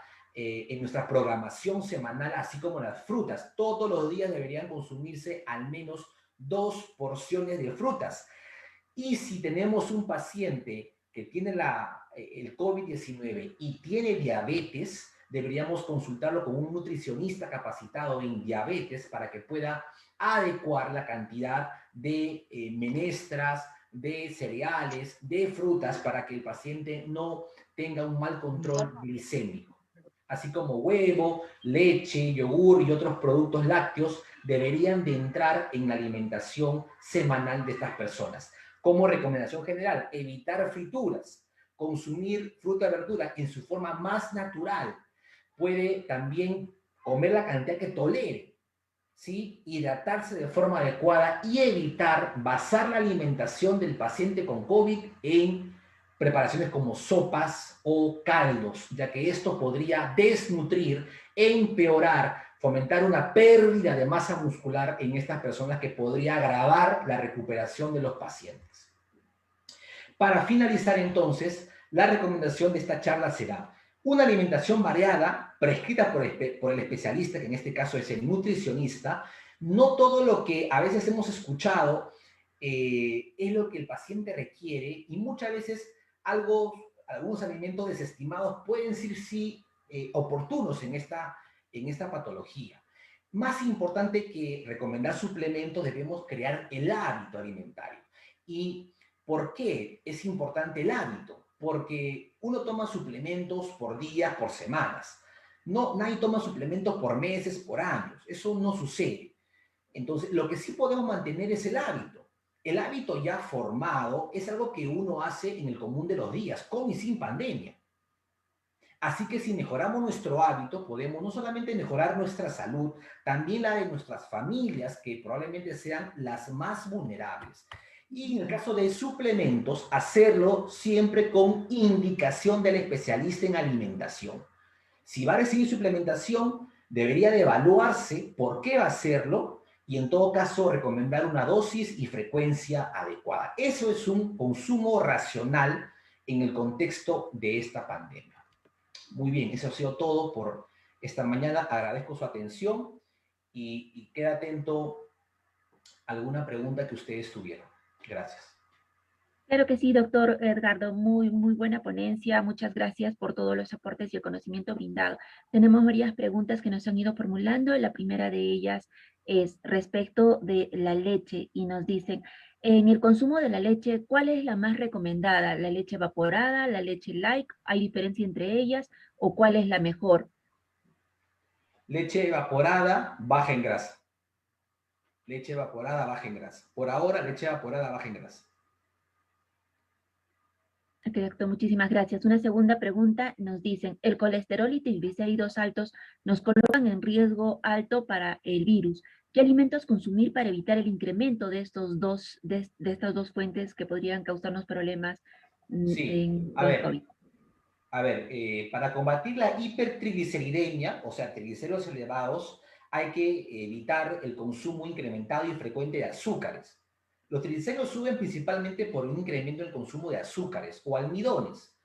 programación semanal, así como las frutas. Todos los días deberían consumirse al menos 2 porciones de frutas. Y si tenemos un paciente que tiene el COVID-19 y tiene diabetes, deberíamos consultarlo con un nutricionista capacitado en diabetes para que pueda adecuar la cantidad de menestras, de cereales, de frutas, para que el paciente no tenga un mal control glicémico. así como huevo, leche, yogur y otros productos lácteos deberían de entrar en la alimentación semanal de estas personas. Como recomendación general, evitar frituras, consumir fruta y verdura en su forma más natural. Puede también comer la cantidad que tolere, ¿sí? Hidratarse de forma adecuada y evitar basar la alimentación del paciente con COVID en preparaciones como sopas o caldos, ya que esto podría desnutrir e empeorar, fomentar una pérdida de masa muscular en estas personas que podría agravar la recuperación de los pacientes. Para finalizar entonces, la recomendación de esta charla será una alimentación variada, prescrita por el especialista, que en este caso es el nutricionista. No todo lo que a veces hemos escuchado es lo que el paciente requiere y muchas veces algunos alimentos desestimados pueden ser sí oportunos en esta patología. Más importante que recomendar suplementos, debemos crear el hábito alimentario. ¿Y por qué es importante el hábito? Porque uno toma suplementos por días, por semanas. No, nadie toma suplementos por meses, por años. Eso no sucede. Entonces, lo que sí podemos mantener es el hábito. El hábito ya formado es algo que uno hace en el común de los días, con y sin pandemia. Así que si mejoramos nuestro hábito, podemos no solamente mejorar nuestra salud, también la de nuestras familias, que probablemente sean las más vulnerables. Y en el caso de suplementos, hacerlo siempre con indicación del especialista en alimentación. Si va a recibir suplementación, debería de evaluarse por qué va a hacerlo y en todo caso recomendar una dosis y frecuencia adecuada. Eso es un consumo racional en el contexto de esta pandemia. Muy bien, eso ha sido todo por esta mañana. Agradezco su atención y queda atento a alguna pregunta que ustedes tuvieron. Gracias. Claro que sí, doctor Edgardo, muy buena ponencia. Muchas gracias por todos los aportes y el conocimiento brindado. Tenemos varias preguntas que nos han ido formulando. La primera de ellas es respecto de la leche y nos dicen, en el consumo de la leche, ¿cuál es la más recomendada? ¿La leche evaporada, la leche light? ¿Hay diferencia entre ellas o cuál es la mejor? Leche evaporada, baja en grasa. Leche evaporada, baja en grasa. Por ahora, leche evaporada, baja en grasa. Perfecto, muchísimas gracias. Una segunda pregunta, nos dicen, ¿el colesterol y triglicéridos altos nos colocan en riesgo alto para el virus? ¿Qué alimentos consumir para evitar el incremento de de estas dos fuentes que podrían causarnos problemas Sí, con el COVID? para combatir la hipertrigliceridemia, o sea, triglicéridos elevados, hay que evitar el consumo incrementado y frecuente de azúcares. Los triglicéridos suben principalmente por un incremento en el consumo de azúcares o almidones.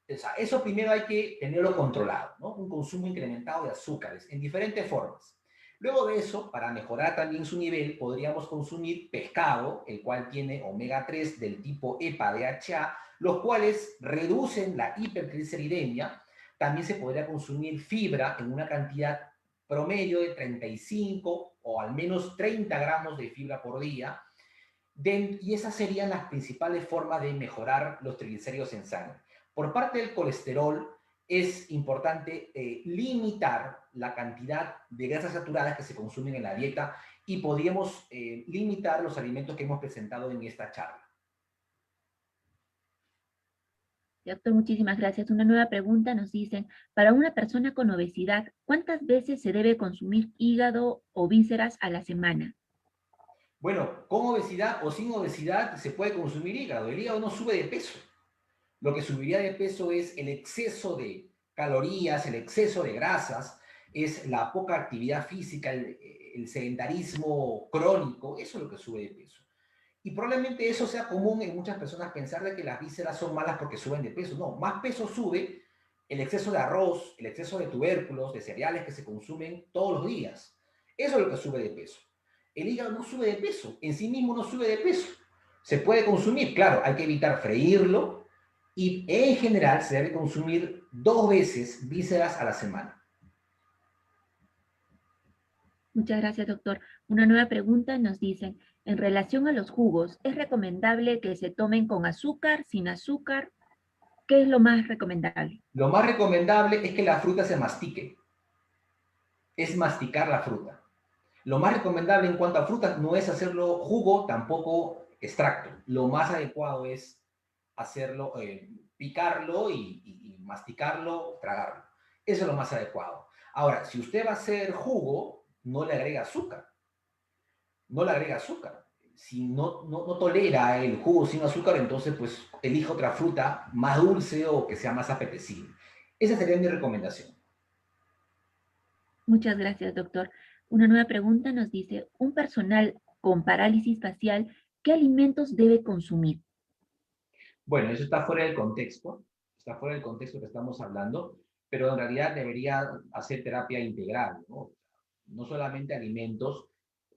O sea, eso primero hay que tenerlo controlado, ¿no? Un consumo incrementado de azúcares en diferentes formas. Luego de eso, para mejorar también su nivel, podríamos consumir pescado, el cual tiene omega 3 del tipo EPA-DHA, los cuales reducen la hipertrigliceridemia. También se podría consumir fibra en una cantidad promedio de 35 o al menos 30 gramos de fibra por día. Y esas serían las principales formas de mejorar los triglicéridos en sangre. Por parte del colesterol, es importante limitar la cantidad de grasas saturadas que se consumen en la dieta y podríamos limitar los alimentos que hemos presentado en esta charla. Doctor, muchísimas gracias. Una nueva pregunta nos dicen, para una persona con obesidad, ¿cuántas veces se debe consumir hígado o vísceras a la semana? Bueno, con obesidad o sin obesidad se puede consumir hígado. El hígado no sube de peso. Lo que subiría de peso es el exceso de calorías, el exceso de grasas, es la poca actividad física, el sedentarismo crónico, eso es lo que sube de peso. Y probablemente eso sea común en muchas personas pensar de que las vísceras son malas porque suben de peso. No, más peso sube el exceso de arroz, el exceso de tubérculos, de cereales que se consumen todos los días. Eso es lo que sube de peso. El hígado no sube de peso, en sí mismo no sube de peso. Se puede consumir, claro, hay que evitar freírlo y en general se debe consumir 2 veces vísceras a la semana. Muchas gracias, doctor. Una nueva pregunta nos dicen, en relación a los jugos, ¿es recomendable que se tomen con azúcar, sin azúcar? ¿Qué es lo más recomendable? Lo más recomendable es que la fruta se mastique, es masticar la fruta. Lo más recomendable en cuanto a frutas no es hacerlo jugo, tampoco extracto. Lo más adecuado es hacerlo, picarlo y masticarlo, tragarlo. Eso es lo más adecuado. Ahora, si usted va a hacer jugo, no le agrega azúcar. No le agrega azúcar. Si no tolera el jugo sin azúcar, entonces pues elija otra fruta más dulce o que sea más apetecible. Esa sería mi recomendación. Muchas gracias, doctor. Una nueva pregunta nos dice, un personal con parálisis facial, ¿qué alimentos debe consumir? Bueno, eso está fuera del contexto que estamos hablando, pero en realidad debería hacer terapia integral, ¿no? No solamente alimentos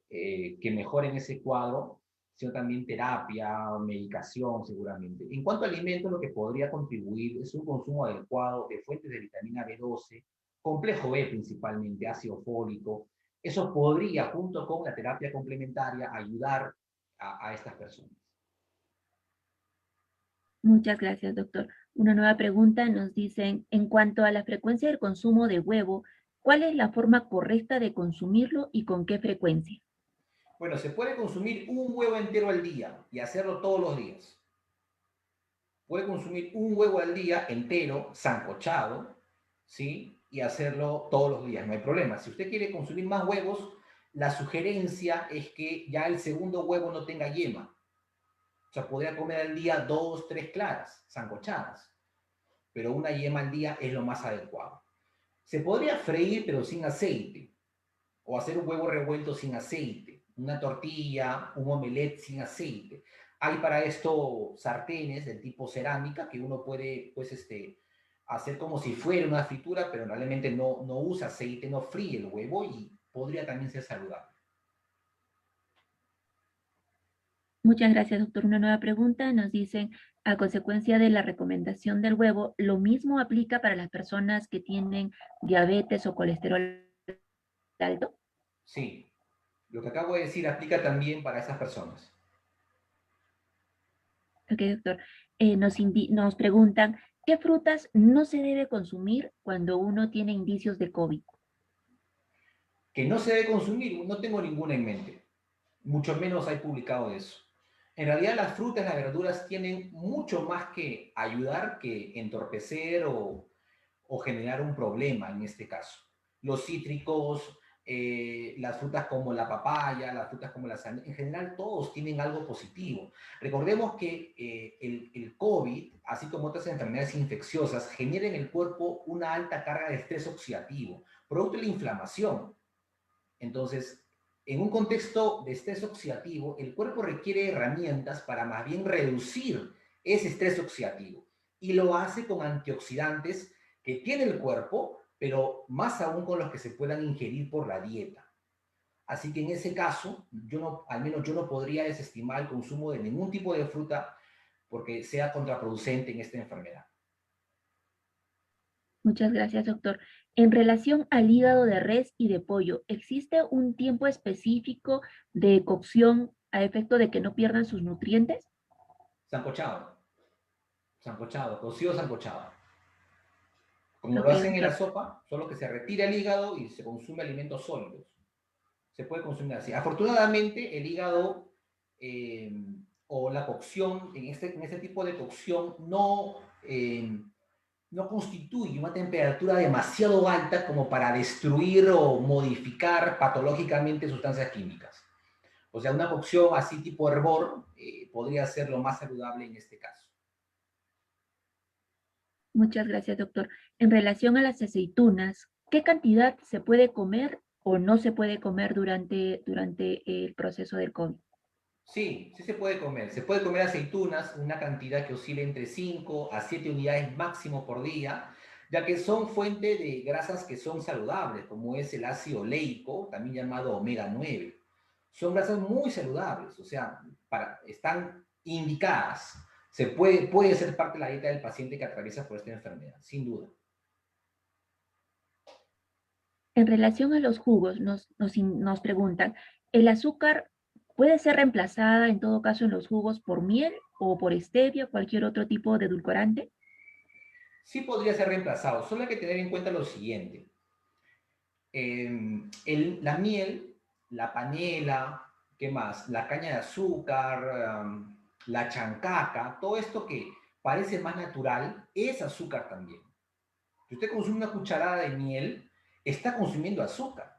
que mejoren ese cuadro, sino también terapia, medicación seguramente. En cuanto a alimentos, lo que podría contribuir es un consumo adecuado de fuentes de vitamina B12, complejo B principalmente, ácido fólico. Eso podría, junto con la terapia complementaria, ayudar a estas personas. Muchas gracias, doctor. Una nueva pregunta nos dicen, en cuanto a la frecuencia del consumo de huevo, ¿cuál es la forma correcta de consumirlo y con qué frecuencia? Bueno, se puede consumir un huevo entero al día y hacerlo todos los días. Puede consumir un huevo al día entero, sancochado, ¿sí? Y hacerlo todos los días, no hay problema. Si usted quiere consumir más huevos, la sugerencia es que ya el segundo huevo no tenga yema. O sea, podría comer al día dos, tres claras, sancochadas, pero una yema al día es lo más adecuado. Se podría freír, pero sin aceite, o hacer un huevo revuelto sin aceite, una tortilla, un omelette sin aceite. Hay para esto sartenes del tipo cerámica que uno puede, pues, hacer como si fuera una fritura, pero realmente no usa aceite, no fríe el huevo y podría también ser saludable. Muchas gracias, doctor. Una nueva pregunta nos dicen, a consecuencia de la recomendación del huevo, ¿lo mismo aplica para las personas que tienen diabetes o colesterol alto? Sí, lo que acabo de decir aplica también para esas personas. Ok, doctor. Nos preguntan, ¿qué frutas no se debe consumir cuando uno tiene indicios de COVID? Que no se debe consumir, no tengo ninguna en mente. Mucho menos hay publicado eso. En realidad las frutas, las verduras tienen mucho más que ayudar que entorpecer o generar un problema en este caso. Los cítricos, las frutas como la papaya, las frutas como la sandía, en general todos tienen algo positivo. Recordemos que el COVID, así como otras enfermedades infecciosas, genera en el cuerpo una alta carga de estrés oxidativo, producto de la inflamación. Entonces, en un contexto de estrés oxidativo, el cuerpo requiere herramientas para más bien reducir ese estrés oxidativo y lo hace con antioxidantes que tiene el cuerpo, pero más aún con los que se puedan ingerir por la dieta. Así que en ese caso, al menos yo no podría desestimar el consumo de ningún tipo de fruta porque sea contraproducente en esta enfermedad. Muchas gracias, doctor. En relación al hígado de res y de pollo, ¿existe un tiempo específico de cocción a efecto de que no pierdan sus nutrientes? Sancochado, sancochado, cocido sancochado. Como lo Ok, hacen en la doctor. sopa, solo que se retira el hígado y se consume alimentos sólidos. Se puede consumir así. Afortunadamente, el hígado eh, o la cocción, en este tipo de cocción, no constituye una temperatura demasiado alta como para destruir o modificar patológicamente sustancias químicas. O sea, una cocción así tipo hervor podría ser lo más saludable en este caso. Muchas gracias, doctor. En relación a las aceitunas, ¿qué cantidad se puede comer o no se puede comer durante el proceso del COVID? Sí, sí se puede comer. Se puede comer aceitunas, una cantidad que oscila entre 5 a 7 unidades máximo por día, ya que son fuente de grasas que son saludables, como es el ácido oleico, también llamado omega 9. Son grasas muy saludables, o sea, están indicadas. Puede ser parte de la dieta del paciente que atraviesa por esta enfermedad, sin duda. En relación a los jugos, nos preguntan, ¿el azúcar puede ser reemplazada en todo caso en los jugos por miel o por stevia o cualquier otro tipo de edulcorante? Sí podría ser reemplazado, solo hay que tener en cuenta lo siguiente. La miel, la panela, ¿qué más? La caña de azúcar, la chancaca, todo esto que parece más natural es azúcar también. Si usted consume una cucharada de miel, está consumiendo azúcar.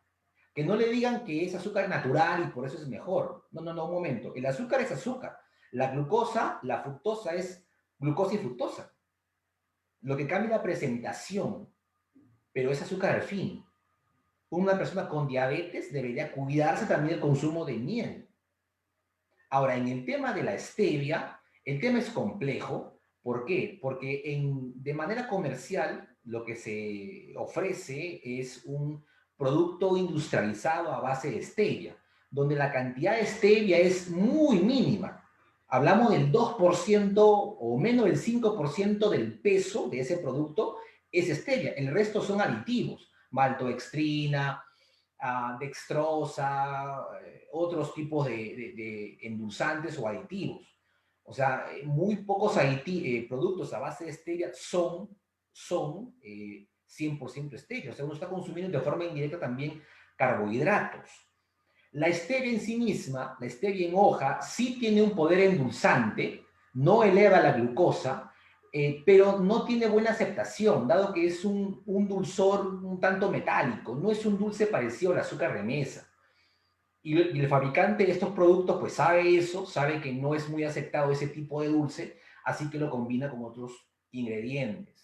Que no le digan que es azúcar natural y por eso es mejor. No, no, no, un momento. El azúcar es azúcar. La glucosa, la fructosa es glucosa y fructosa. Lo que cambia es la presentación, pero es azúcar al fin. Una persona con diabetes debería cuidarse también del consumo de miel. Ahora, en el tema de la stevia, el tema es complejo. ¿Por qué? Porque de manera comercial lo que se ofrece es un producto industrializado a base de stevia, donde la cantidad de stevia es muy mínima. Hablamos del 2% o menos del 5% del peso de ese producto es stevia. El resto son aditivos, maltodextrina, dextrosa, otros tipos de endulzantes o aditivos. O sea, muy pocos productos a base de stevia son 100% stevia. O sea, uno está consumiendo de forma indirecta también carbohidratos. La stevia en sí misma, la stevia en hoja, sí tiene un poder endulzante, no eleva la glucosa, pero no tiene buena aceptación, dado que es un dulzor un tanto metálico, no es un dulce parecido al azúcar de mesa. Y el fabricante de estos productos pues sabe eso, sabe que no es muy aceptado ese tipo de dulce, así que lo combina con otros ingredientes.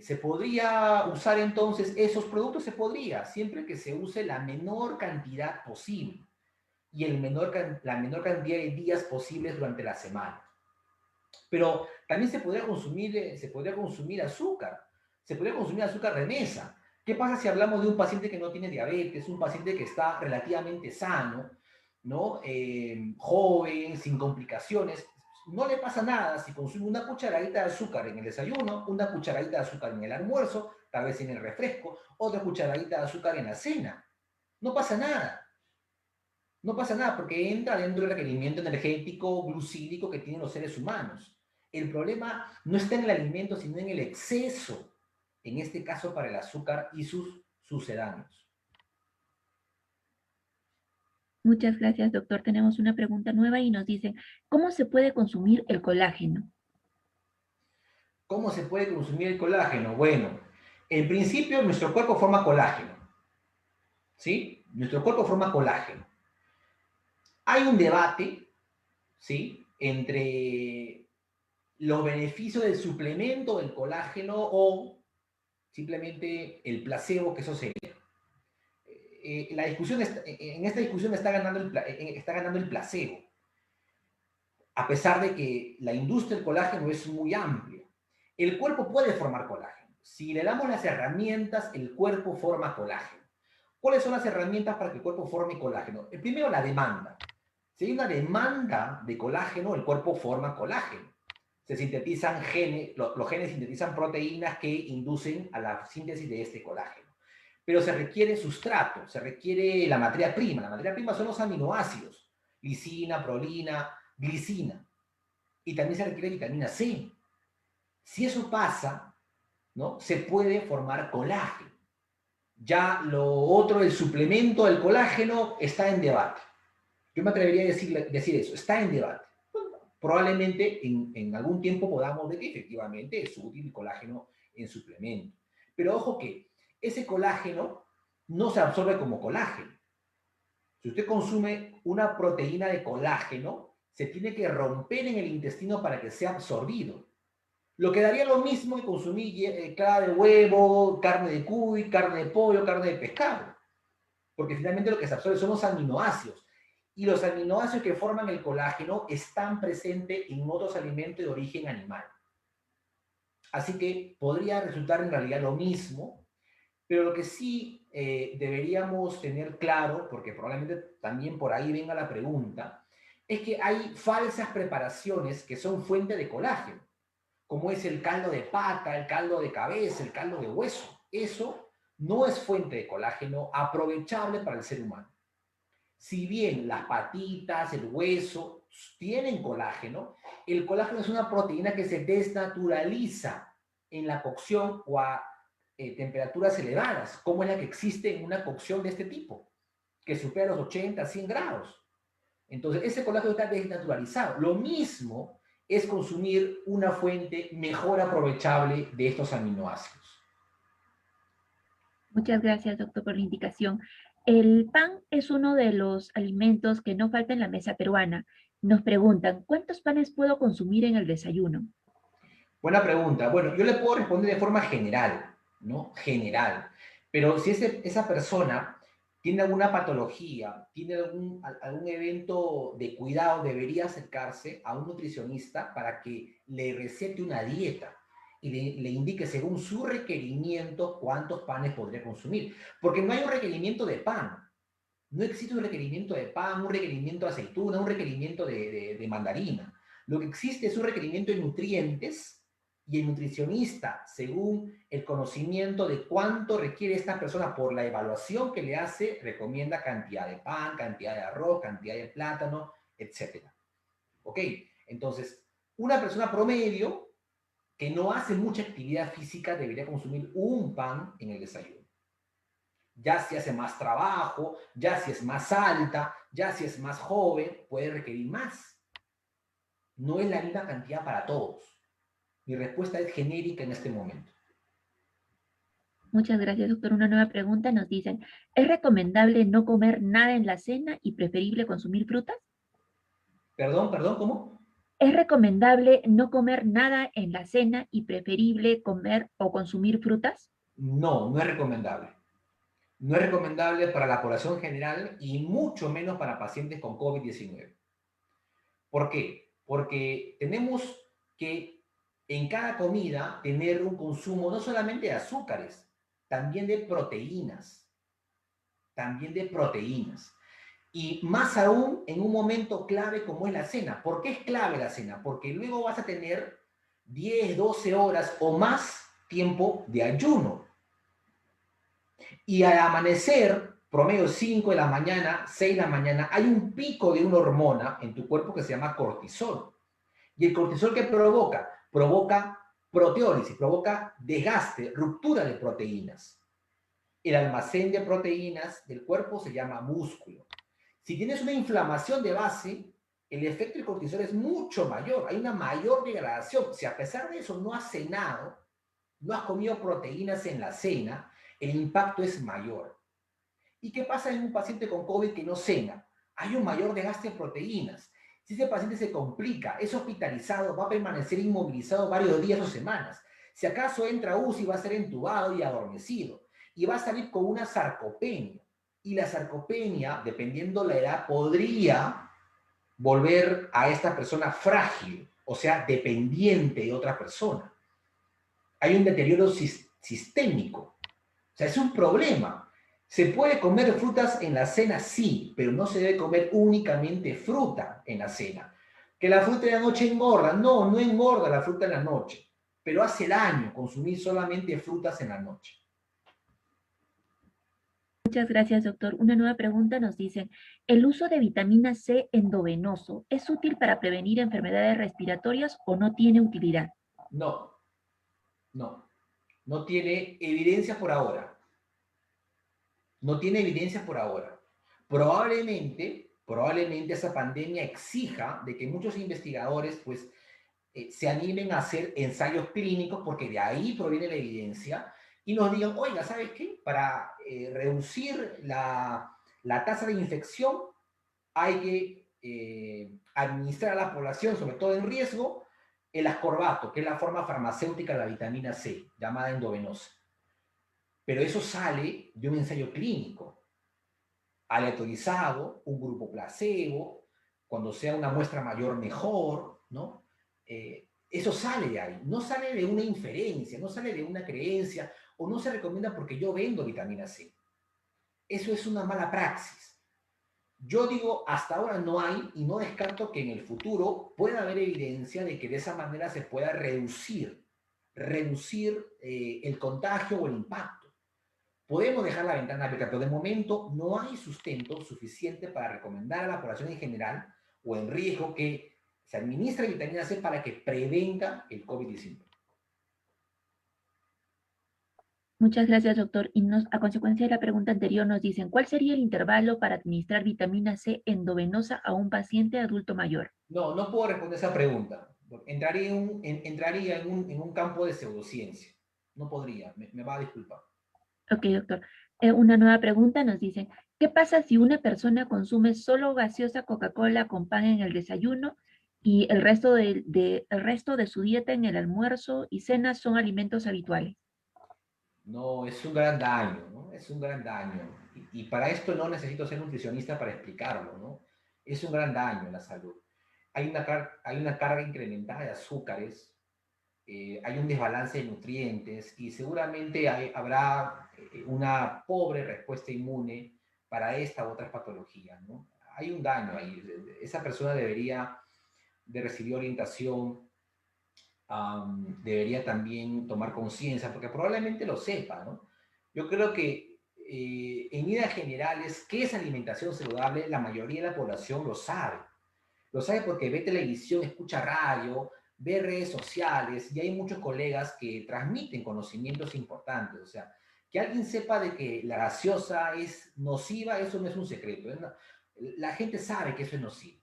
¿Se podría usar entonces esos productos? Se podría, siempre que se use la menor cantidad posible y la menor cantidad de días posibles durante la semana. Pero también se podría consumir azúcar, se podría consumir azúcar de mesa. ¿Qué pasa si hablamos de un paciente que no tiene diabetes, un paciente que está relativamente sano, ¿no? Joven, sin complicaciones? No le pasa nada si consume una cucharadita de azúcar en el desayuno, una cucharadita de azúcar en el almuerzo, tal vez en el refresco, otra cucharadita de azúcar en la cena. No pasa nada. No pasa nada porque entra dentro del requerimiento energético glucídico que tienen los seres humanos. El problema no está en el alimento, sino en el exceso, en este caso para el azúcar y sus sucedáneos. Muchas gracias, doctor. Tenemos una pregunta nueva y nos dice, ¿cómo se puede consumir el colágeno? ¿Cómo se puede consumir el colágeno? Bueno, en principio nuestro cuerpo forma colágeno, ¿sí? Nuestro cuerpo forma colágeno. Hay un debate, ¿sí? Entre los beneficios del suplemento del colágeno o simplemente el placebo que eso sería. La discusión en esta discusión está ganando el placebo, a pesar de que la industria del colágeno es muy amplia. El cuerpo puede formar colágeno. Si le damos las herramientas, el cuerpo forma colágeno. ¿Cuáles son las herramientas para que el cuerpo forme colágeno? El primero, la demanda. Si hay una demanda de colágeno, el cuerpo forma colágeno. Se sintetizan genes, los genes sintetizan proteínas que inducen a la síntesis de este colágeno. Pero se requiere sustrato, se requiere la materia prima. La materia prima son los aminoácidos, lisina, prolina, glicina. Y también se requiere vitamina C. Si eso pasa, ¿no? Se puede formar colágeno. Ya lo otro, el suplemento del colágeno, está en debate. Yo me atrevería a decir eso, está en debate. Probablemente en algún tiempo podamos ver que efectivamente es útil el colágeno en suplemento. Pero ojo que ese colágeno no se absorbe como colágeno. Si usted consume una proteína de colágeno, se tiene que romper en el intestino para que sea absorbido. Lo que daría lo mismo que consumir clara de huevo, carne de cuy, carne de pollo, carne de pescado. Porque finalmente lo que se absorbe son los aminoácidos. Y los aminoácidos que forman el colágeno están presentes en otros alimentos de origen animal. Así que podría resultar en realidad lo mismo, pero lo que sí deberíamos tener claro, porque probablemente también por ahí venga la pregunta, es que hay falsas preparaciones que son fuente de colágeno, como es el caldo de pata, el caldo de cabeza, el caldo de hueso. Eso no es fuente de colágeno aprovechable para el ser humano. Si bien las patitas, el hueso tienen colágeno, el colágeno es una proteína que se desnaturaliza en la cocción o a temperaturas elevadas, como es la que existe en una cocción de este tipo, que supera los 80, 100 grados. Entonces, ese colágeno está desnaturalizado. Lo mismo es consumir una fuente mejor aprovechable de estos aminoácidos. Muchas gracias, doctor, por la indicación. El pan es uno de los alimentos que no falta en la mesa peruana. Nos preguntan, ¿cuántos panes puedo consumir en el desayuno? Buena pregunta. Bueno, yo le puedo responder de forma general, ¿no? General. Pero si esa persona tiene alguna patología, tiene algún evento de cuidado, debería acercarse a un nutricionista para que le recete una dieta y le indique según su requerimiento cuántos panes podría consumir. Porque no hay un requerimiento de pan. No existe un requerimiento de pan, un requerimiento de aceituna, un requerimiento de mandarina. Lo que existe es un requerimiento de nutrientes y el nutricionista, según el conocimiento de cuánto requiere esta persona por la evaluación que le hace, recomienda cantidad de pan, cantidad de arroz, cantidad de plátano, etcétera. ¿Ok? Entonces, una persona promedio que no hace mucha actividad física debería consumir un pan en el desayuno. Ya si hace más trabajo, ya si es más alta, ya si es más joven, puede requerir más. No es la misma cantidad para todos. Mi respuesta es genérica en este momento. Muchas gracias, doctor. Una nueva pregunta nos dicen, ¿es recomendable no comer nada en la cena y preferible consumir frutas? Perdón, ¿cómo? ¿Es recomendable no comer nada en la cena y preferible comer o consumir frutas? No, no es recomendable. No es recomendable para la población general y mucho menos para pacientes con COVID-19. ¿Por qué? Porque tenemos que en cada comida tener un consumo no solamente de azúcares, también de proteínas. También de proteínas. Y más aún en un momento clave como es la cena. ¿Por qué es clave la cena? Porque luego vas a tener 10, 12 horas o más tiempo de ayuno. Y al amanecer, promedio 5 de la mañana, 6 de la mañana, hay un pico de una hormona en tu cuerpo que se llama cortisol. ¿Y el cortisol qué provoca? Provoca proteólisis, provoca desgaste, ruptura de proteínas. El almacén de proteínas del cuerpo se llama músculo. Si tienes una inflamación de base, el efecto del cortisol es mucho mayor, hay una mayor degradación. Si a pesar de eso no has cenado, no has comido proteínas en la cena, el impacto es mayor. ¿Y qué pasa en un paciente con COVID que no cena? Hay un mayor desgaste de proteínas. Si ese paciente se complica, es hospitalizado, va a permanecer inmovilizado varios días o semanas. Si acaso entra a UCI, va a ser entubado y adormecido. Y va a salir con una sarcopenia. Y la sarcopenia, dependiendo la edad, podría volver a esta persona frágil, o sea, dependiente de otra persona. Hay un deterioro sistémico. O sea, es un problema. ¿Se puede comer frutas en la cena? Sí, pero no se debe comer únicamente fruta en la cena. ¿Que la fruta en la noche engorda? No, no engorda la fruta en la noche, pero hace daño consumir solamente frutas en la noche. Muchas gracias, doctor. Una nueva pregunta nos dicen, ¿el uso de vitamina C endovenoso es útil para prevenir enfermedades respiratorias o no tiene utilidad? No, no, no tiene evidencia por ahora. No tiene evidencia por ahora. Probablemente esa pandemia exija de que muchos investigadores pues se animen a hacer ensayos clínicos porque de ahí proviene la evidencia y nos digan, oiga, ¿sabes qué? Para reducir la tasa de infección hay que administrar a la población, sobre todo en riesgo, el ascorbato, que es la forma farmacéutica de la vitamina C, llamada endovenosa. Pero eso sale de un ensayo clínico, aleatorizado, un grupo placebo, cuando sea una muestra mayor mejor, ¿no? Eso sale de ahí, no sale de una inferencia, no sale de una creencia, o no se recomienda porque yo vendo vitamina C. Eso es una mala praxis. Yo digo, hasta ahora no hay y no descarto que en el futuro pueda haber evidencia de que de esa manera se pueda reducir el contagio o el impacto. Podemos dejar la ventana abierta, pero de momento no hay sustento suficiente para recomendar a la población en general o en riesgo que se administre vitamina C para que prevenga el COVID-19. Muchas gracias, doctor. Y a consecuencia de la pregunta anterior nos dicen, ¿cuál sería el intervalo para administrar vitamina C endovenosa a un paciente adulto mayor? No, no puedo responder esa pregunta. Entraría en un campo de pseudociencia. No podría, me va a disculpar. Ok, doctor. Una nueva pregunta nos dice, ¿qué pasa si una persona consume solo gaseosa Coca-Cola con pan en el desayuno y el resto de su dieta en el almuerzo y cena son alimentos habituales? No, es un gran daño, ¿no? Es un gran daño. Y para esto no necesito ser nutricionista para explicarlo, ¿no? Es un gran daño en la salud. Hay una carga incrementada de azúcares, hay un desbalance de nutrientes y seguramente habrá una pobre respuesta inmune para esta u otras patologías, ¿no? Hay un daño ahí. Esa persona debería de recibir orientación, debería también tomar conciencia, porque probablemente lo sepa, ¿no? Yo creo que en líneas generales, ¿qué es alimentación saludable? La mayoría de la población lo sabe. Lo sabe porque ve televisión, escucha radio, ve redes sociales y hay muchos colegas que transmiten conocimientos importantes. O sea, que alguien sepa de que la gaseosa es nociva, eso no es un secreto. La gente sabe que eso es nocivo.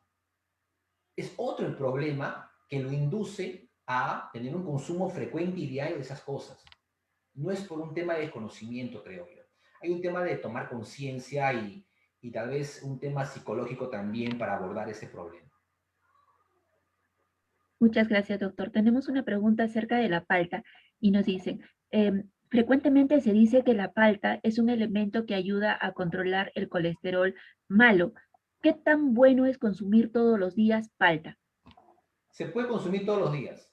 Es otro el problema que lo induce a tener un consumo frecuente y diario de esas cosas. No es por un tema de desconocimiento, creo yo. Hay un tema de tomar conciencia y tal vez un tema psicológico también para abordar ese problema. Muchas gracias, doctor. Tenemos una pregunta acerca de la palta y nos dicen, frecuentemente se dice que la palta es un elemento que ayuda a controlar el colesterol malo. ¿Qué tan bueno es consumir todos los días palta? Se puede consumir todos los días.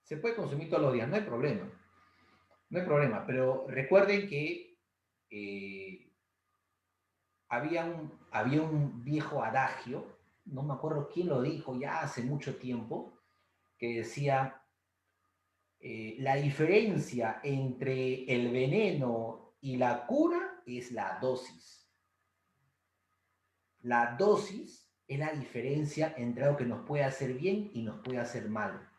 Se puede consumir todos los días, no hay problema. No hay problema, pero recuerden que eh, había un viejo adagio, no me acuerdo quién lo dijo ya hace mucho tiempo, que decía, la diferencia entre el veneno y la cura es la dosis. La dosis es la diferencia entre algo que nos puede hacer bien y nos puede hacer mal.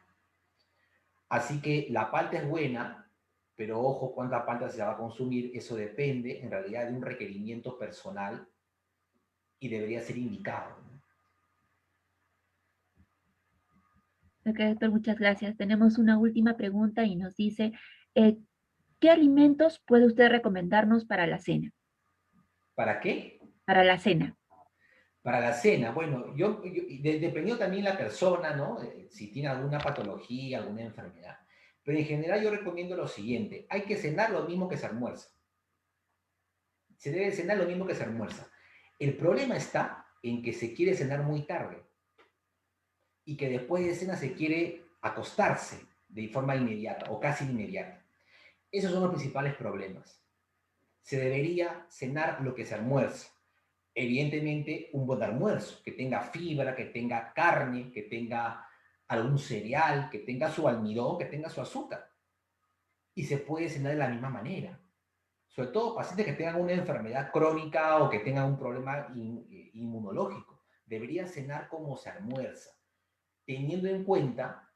Así que la palta es buena, pero ojo cuánta palta se va a consumir, eso depende en realidad de un requerimiento personal y debería ser indicado, ¿no? Ok, doctor, muchas gracias. Tenemos una última pregunta y nos dice, eh, ¿qué alimentos puede usted recomendarnos para la cena? ¿Para qué? Para la cena. Para la cena, bueno, dependiendo también la persona, ¿no? Si tiene alguna patología, alguna enfermedad. Pero en general yo recomiendo lo siguiente, hay que cenar lo mismo que se almuerza. Se debe cenar lo mismo que se almuerza. El problema está en que se quiere cenar muy tarde y que después de cena se quiere acostarse de forma inmediata o casi inmediata. Esos son los principales problemas. Se debería cenar lo que se almuerza. Evidentemente, un buen almuerzo, que tenga fibra, que tenga carne, que tenga algún cereal, que tenga su almidón, que tenga su azúcar. Y se puede cenar de la misma manera. Sobre todo pacientes que tengan una enfermedad crónica o que tengan un problema inmunológico. Debería cenar como se almuerza, teniendo en cuenta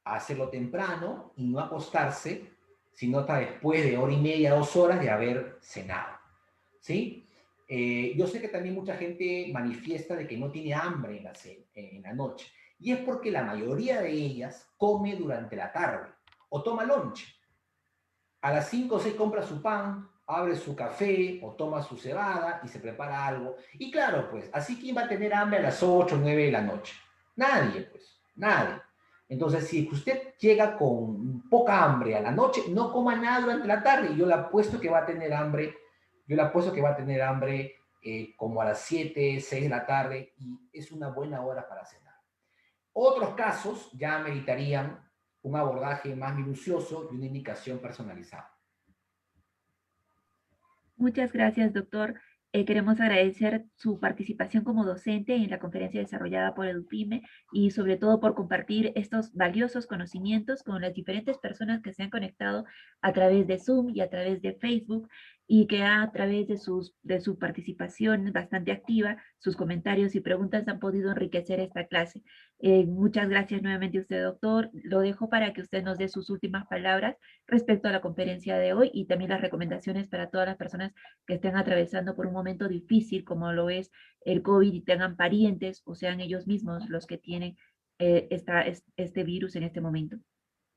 hacerlo temprano y no acostarse, sino hasta después de hora y media, 2 horas de haber cenado. ¿Sí? Yo sé que también mucha gente manifiesta de que no tiene hambre en la noche. Y es porque la mayoría de ellas come durante la tarde o toma lonche. A las 5 o 6 compra su pan, abre su café o toma su cebada y se prepara algo. Y claro, pues, así quién va a tener hambre a las 8 o 9 de la noche. Nadie, pues, nadie. Entonces, si usted llega con poca hambre a la noche, no coma nada durante la tarde. Y yo le apuesto que va a tener hambre, yo le apuesto que va a tener hambre como a las 7, 6 de la tarde y es una buena hora para cenar. Otros casos ya meritarían un abordaje más minucioso y una indicación personalizada. Muchas gracias, doctor. Queremos agradecer su participación como docente en la conferencia desarrollada por EduPyme y sobre todo por compartir estos valiosos conocimientos con las diferentes personas que se han conectado a través de Zoom y a través de Facebook. y que a través de su participación bastante activa, sus comentarios y preguntas han podido enriquecer esta clase. Muchas gracias nuevamente a usted, doctor. Lo dejo para que usted nos dé sus últimas palabras respecto a la conferencia de hoy y también las recomendaciones para todas las personas que estén atravesando por un momento difícil como lo es el COVID y tengan parientes o sean ellos mismos los que tienen este virus en este momento.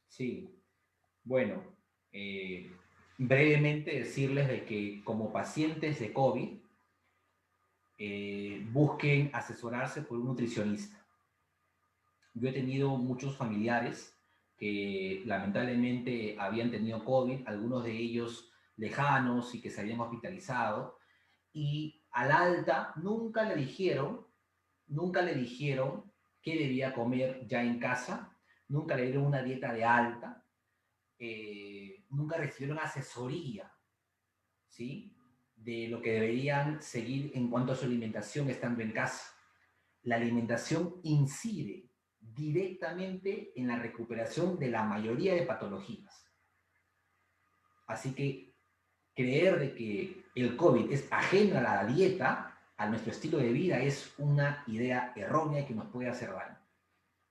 Sí, bueno, eh, brevemente decirles de que como pacientes de COVID, busquen asesorarse por un nutricionista. Yo he tenido muchos familiares que lamentablemente habían tenido COVID, algunos de ellos lejanos y que se habían hospitalizado, y al alta nunca le dijeron qué debía comer ya en casa, nunca le dieron una dieta de alta, nunca recibieron asesoría, ¿sí? De lo que deberían seguir en cuanto a su alimentación estando en casa. La alimentación incide directamente en la recuperación de la mayoría de patologías. Así que creer de que el COVID es ajeno a la dieta, a nuestro estilo de vida, es una idea errónea que nos puede hacer daño.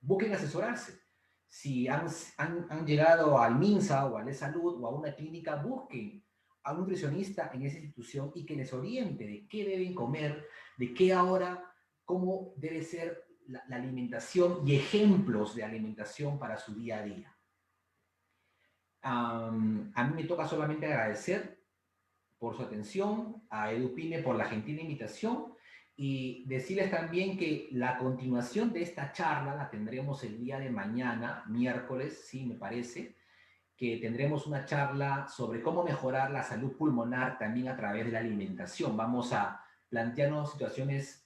Busquen asesorarse. Si han llegado al MINSA o al E-Salud o a una clínica, busquen a un nutricionista en esa institución y que les oriente de qué deben comer, de qué ahora, cómo debe ser la alimentación y ejemplos de alimentación para su día a día. A mí me toca solamente agradecer por su atención, a EduPyme por la gentil invitación y decirles también que la continuación de esta charla la tendremos el día de mañana, miércoles, sí, me parece, que tendremos una charla sobre cómo mejorar la salud pulmonar también a través de la alimentación. Vamos a plantearnos situaciones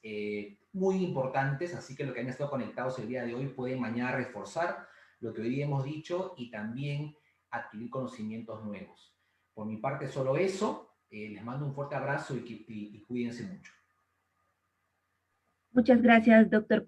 muy importantes, así que los que han estado conectados el día de hoy pueden mañana reforzar lo que hoy día hemos dicho y también adquirir conocimientos nuevos. Por mi parte, solo eso. Les mando un fuerte abrazo y cuídense mucho. Muchas gracias, doctor.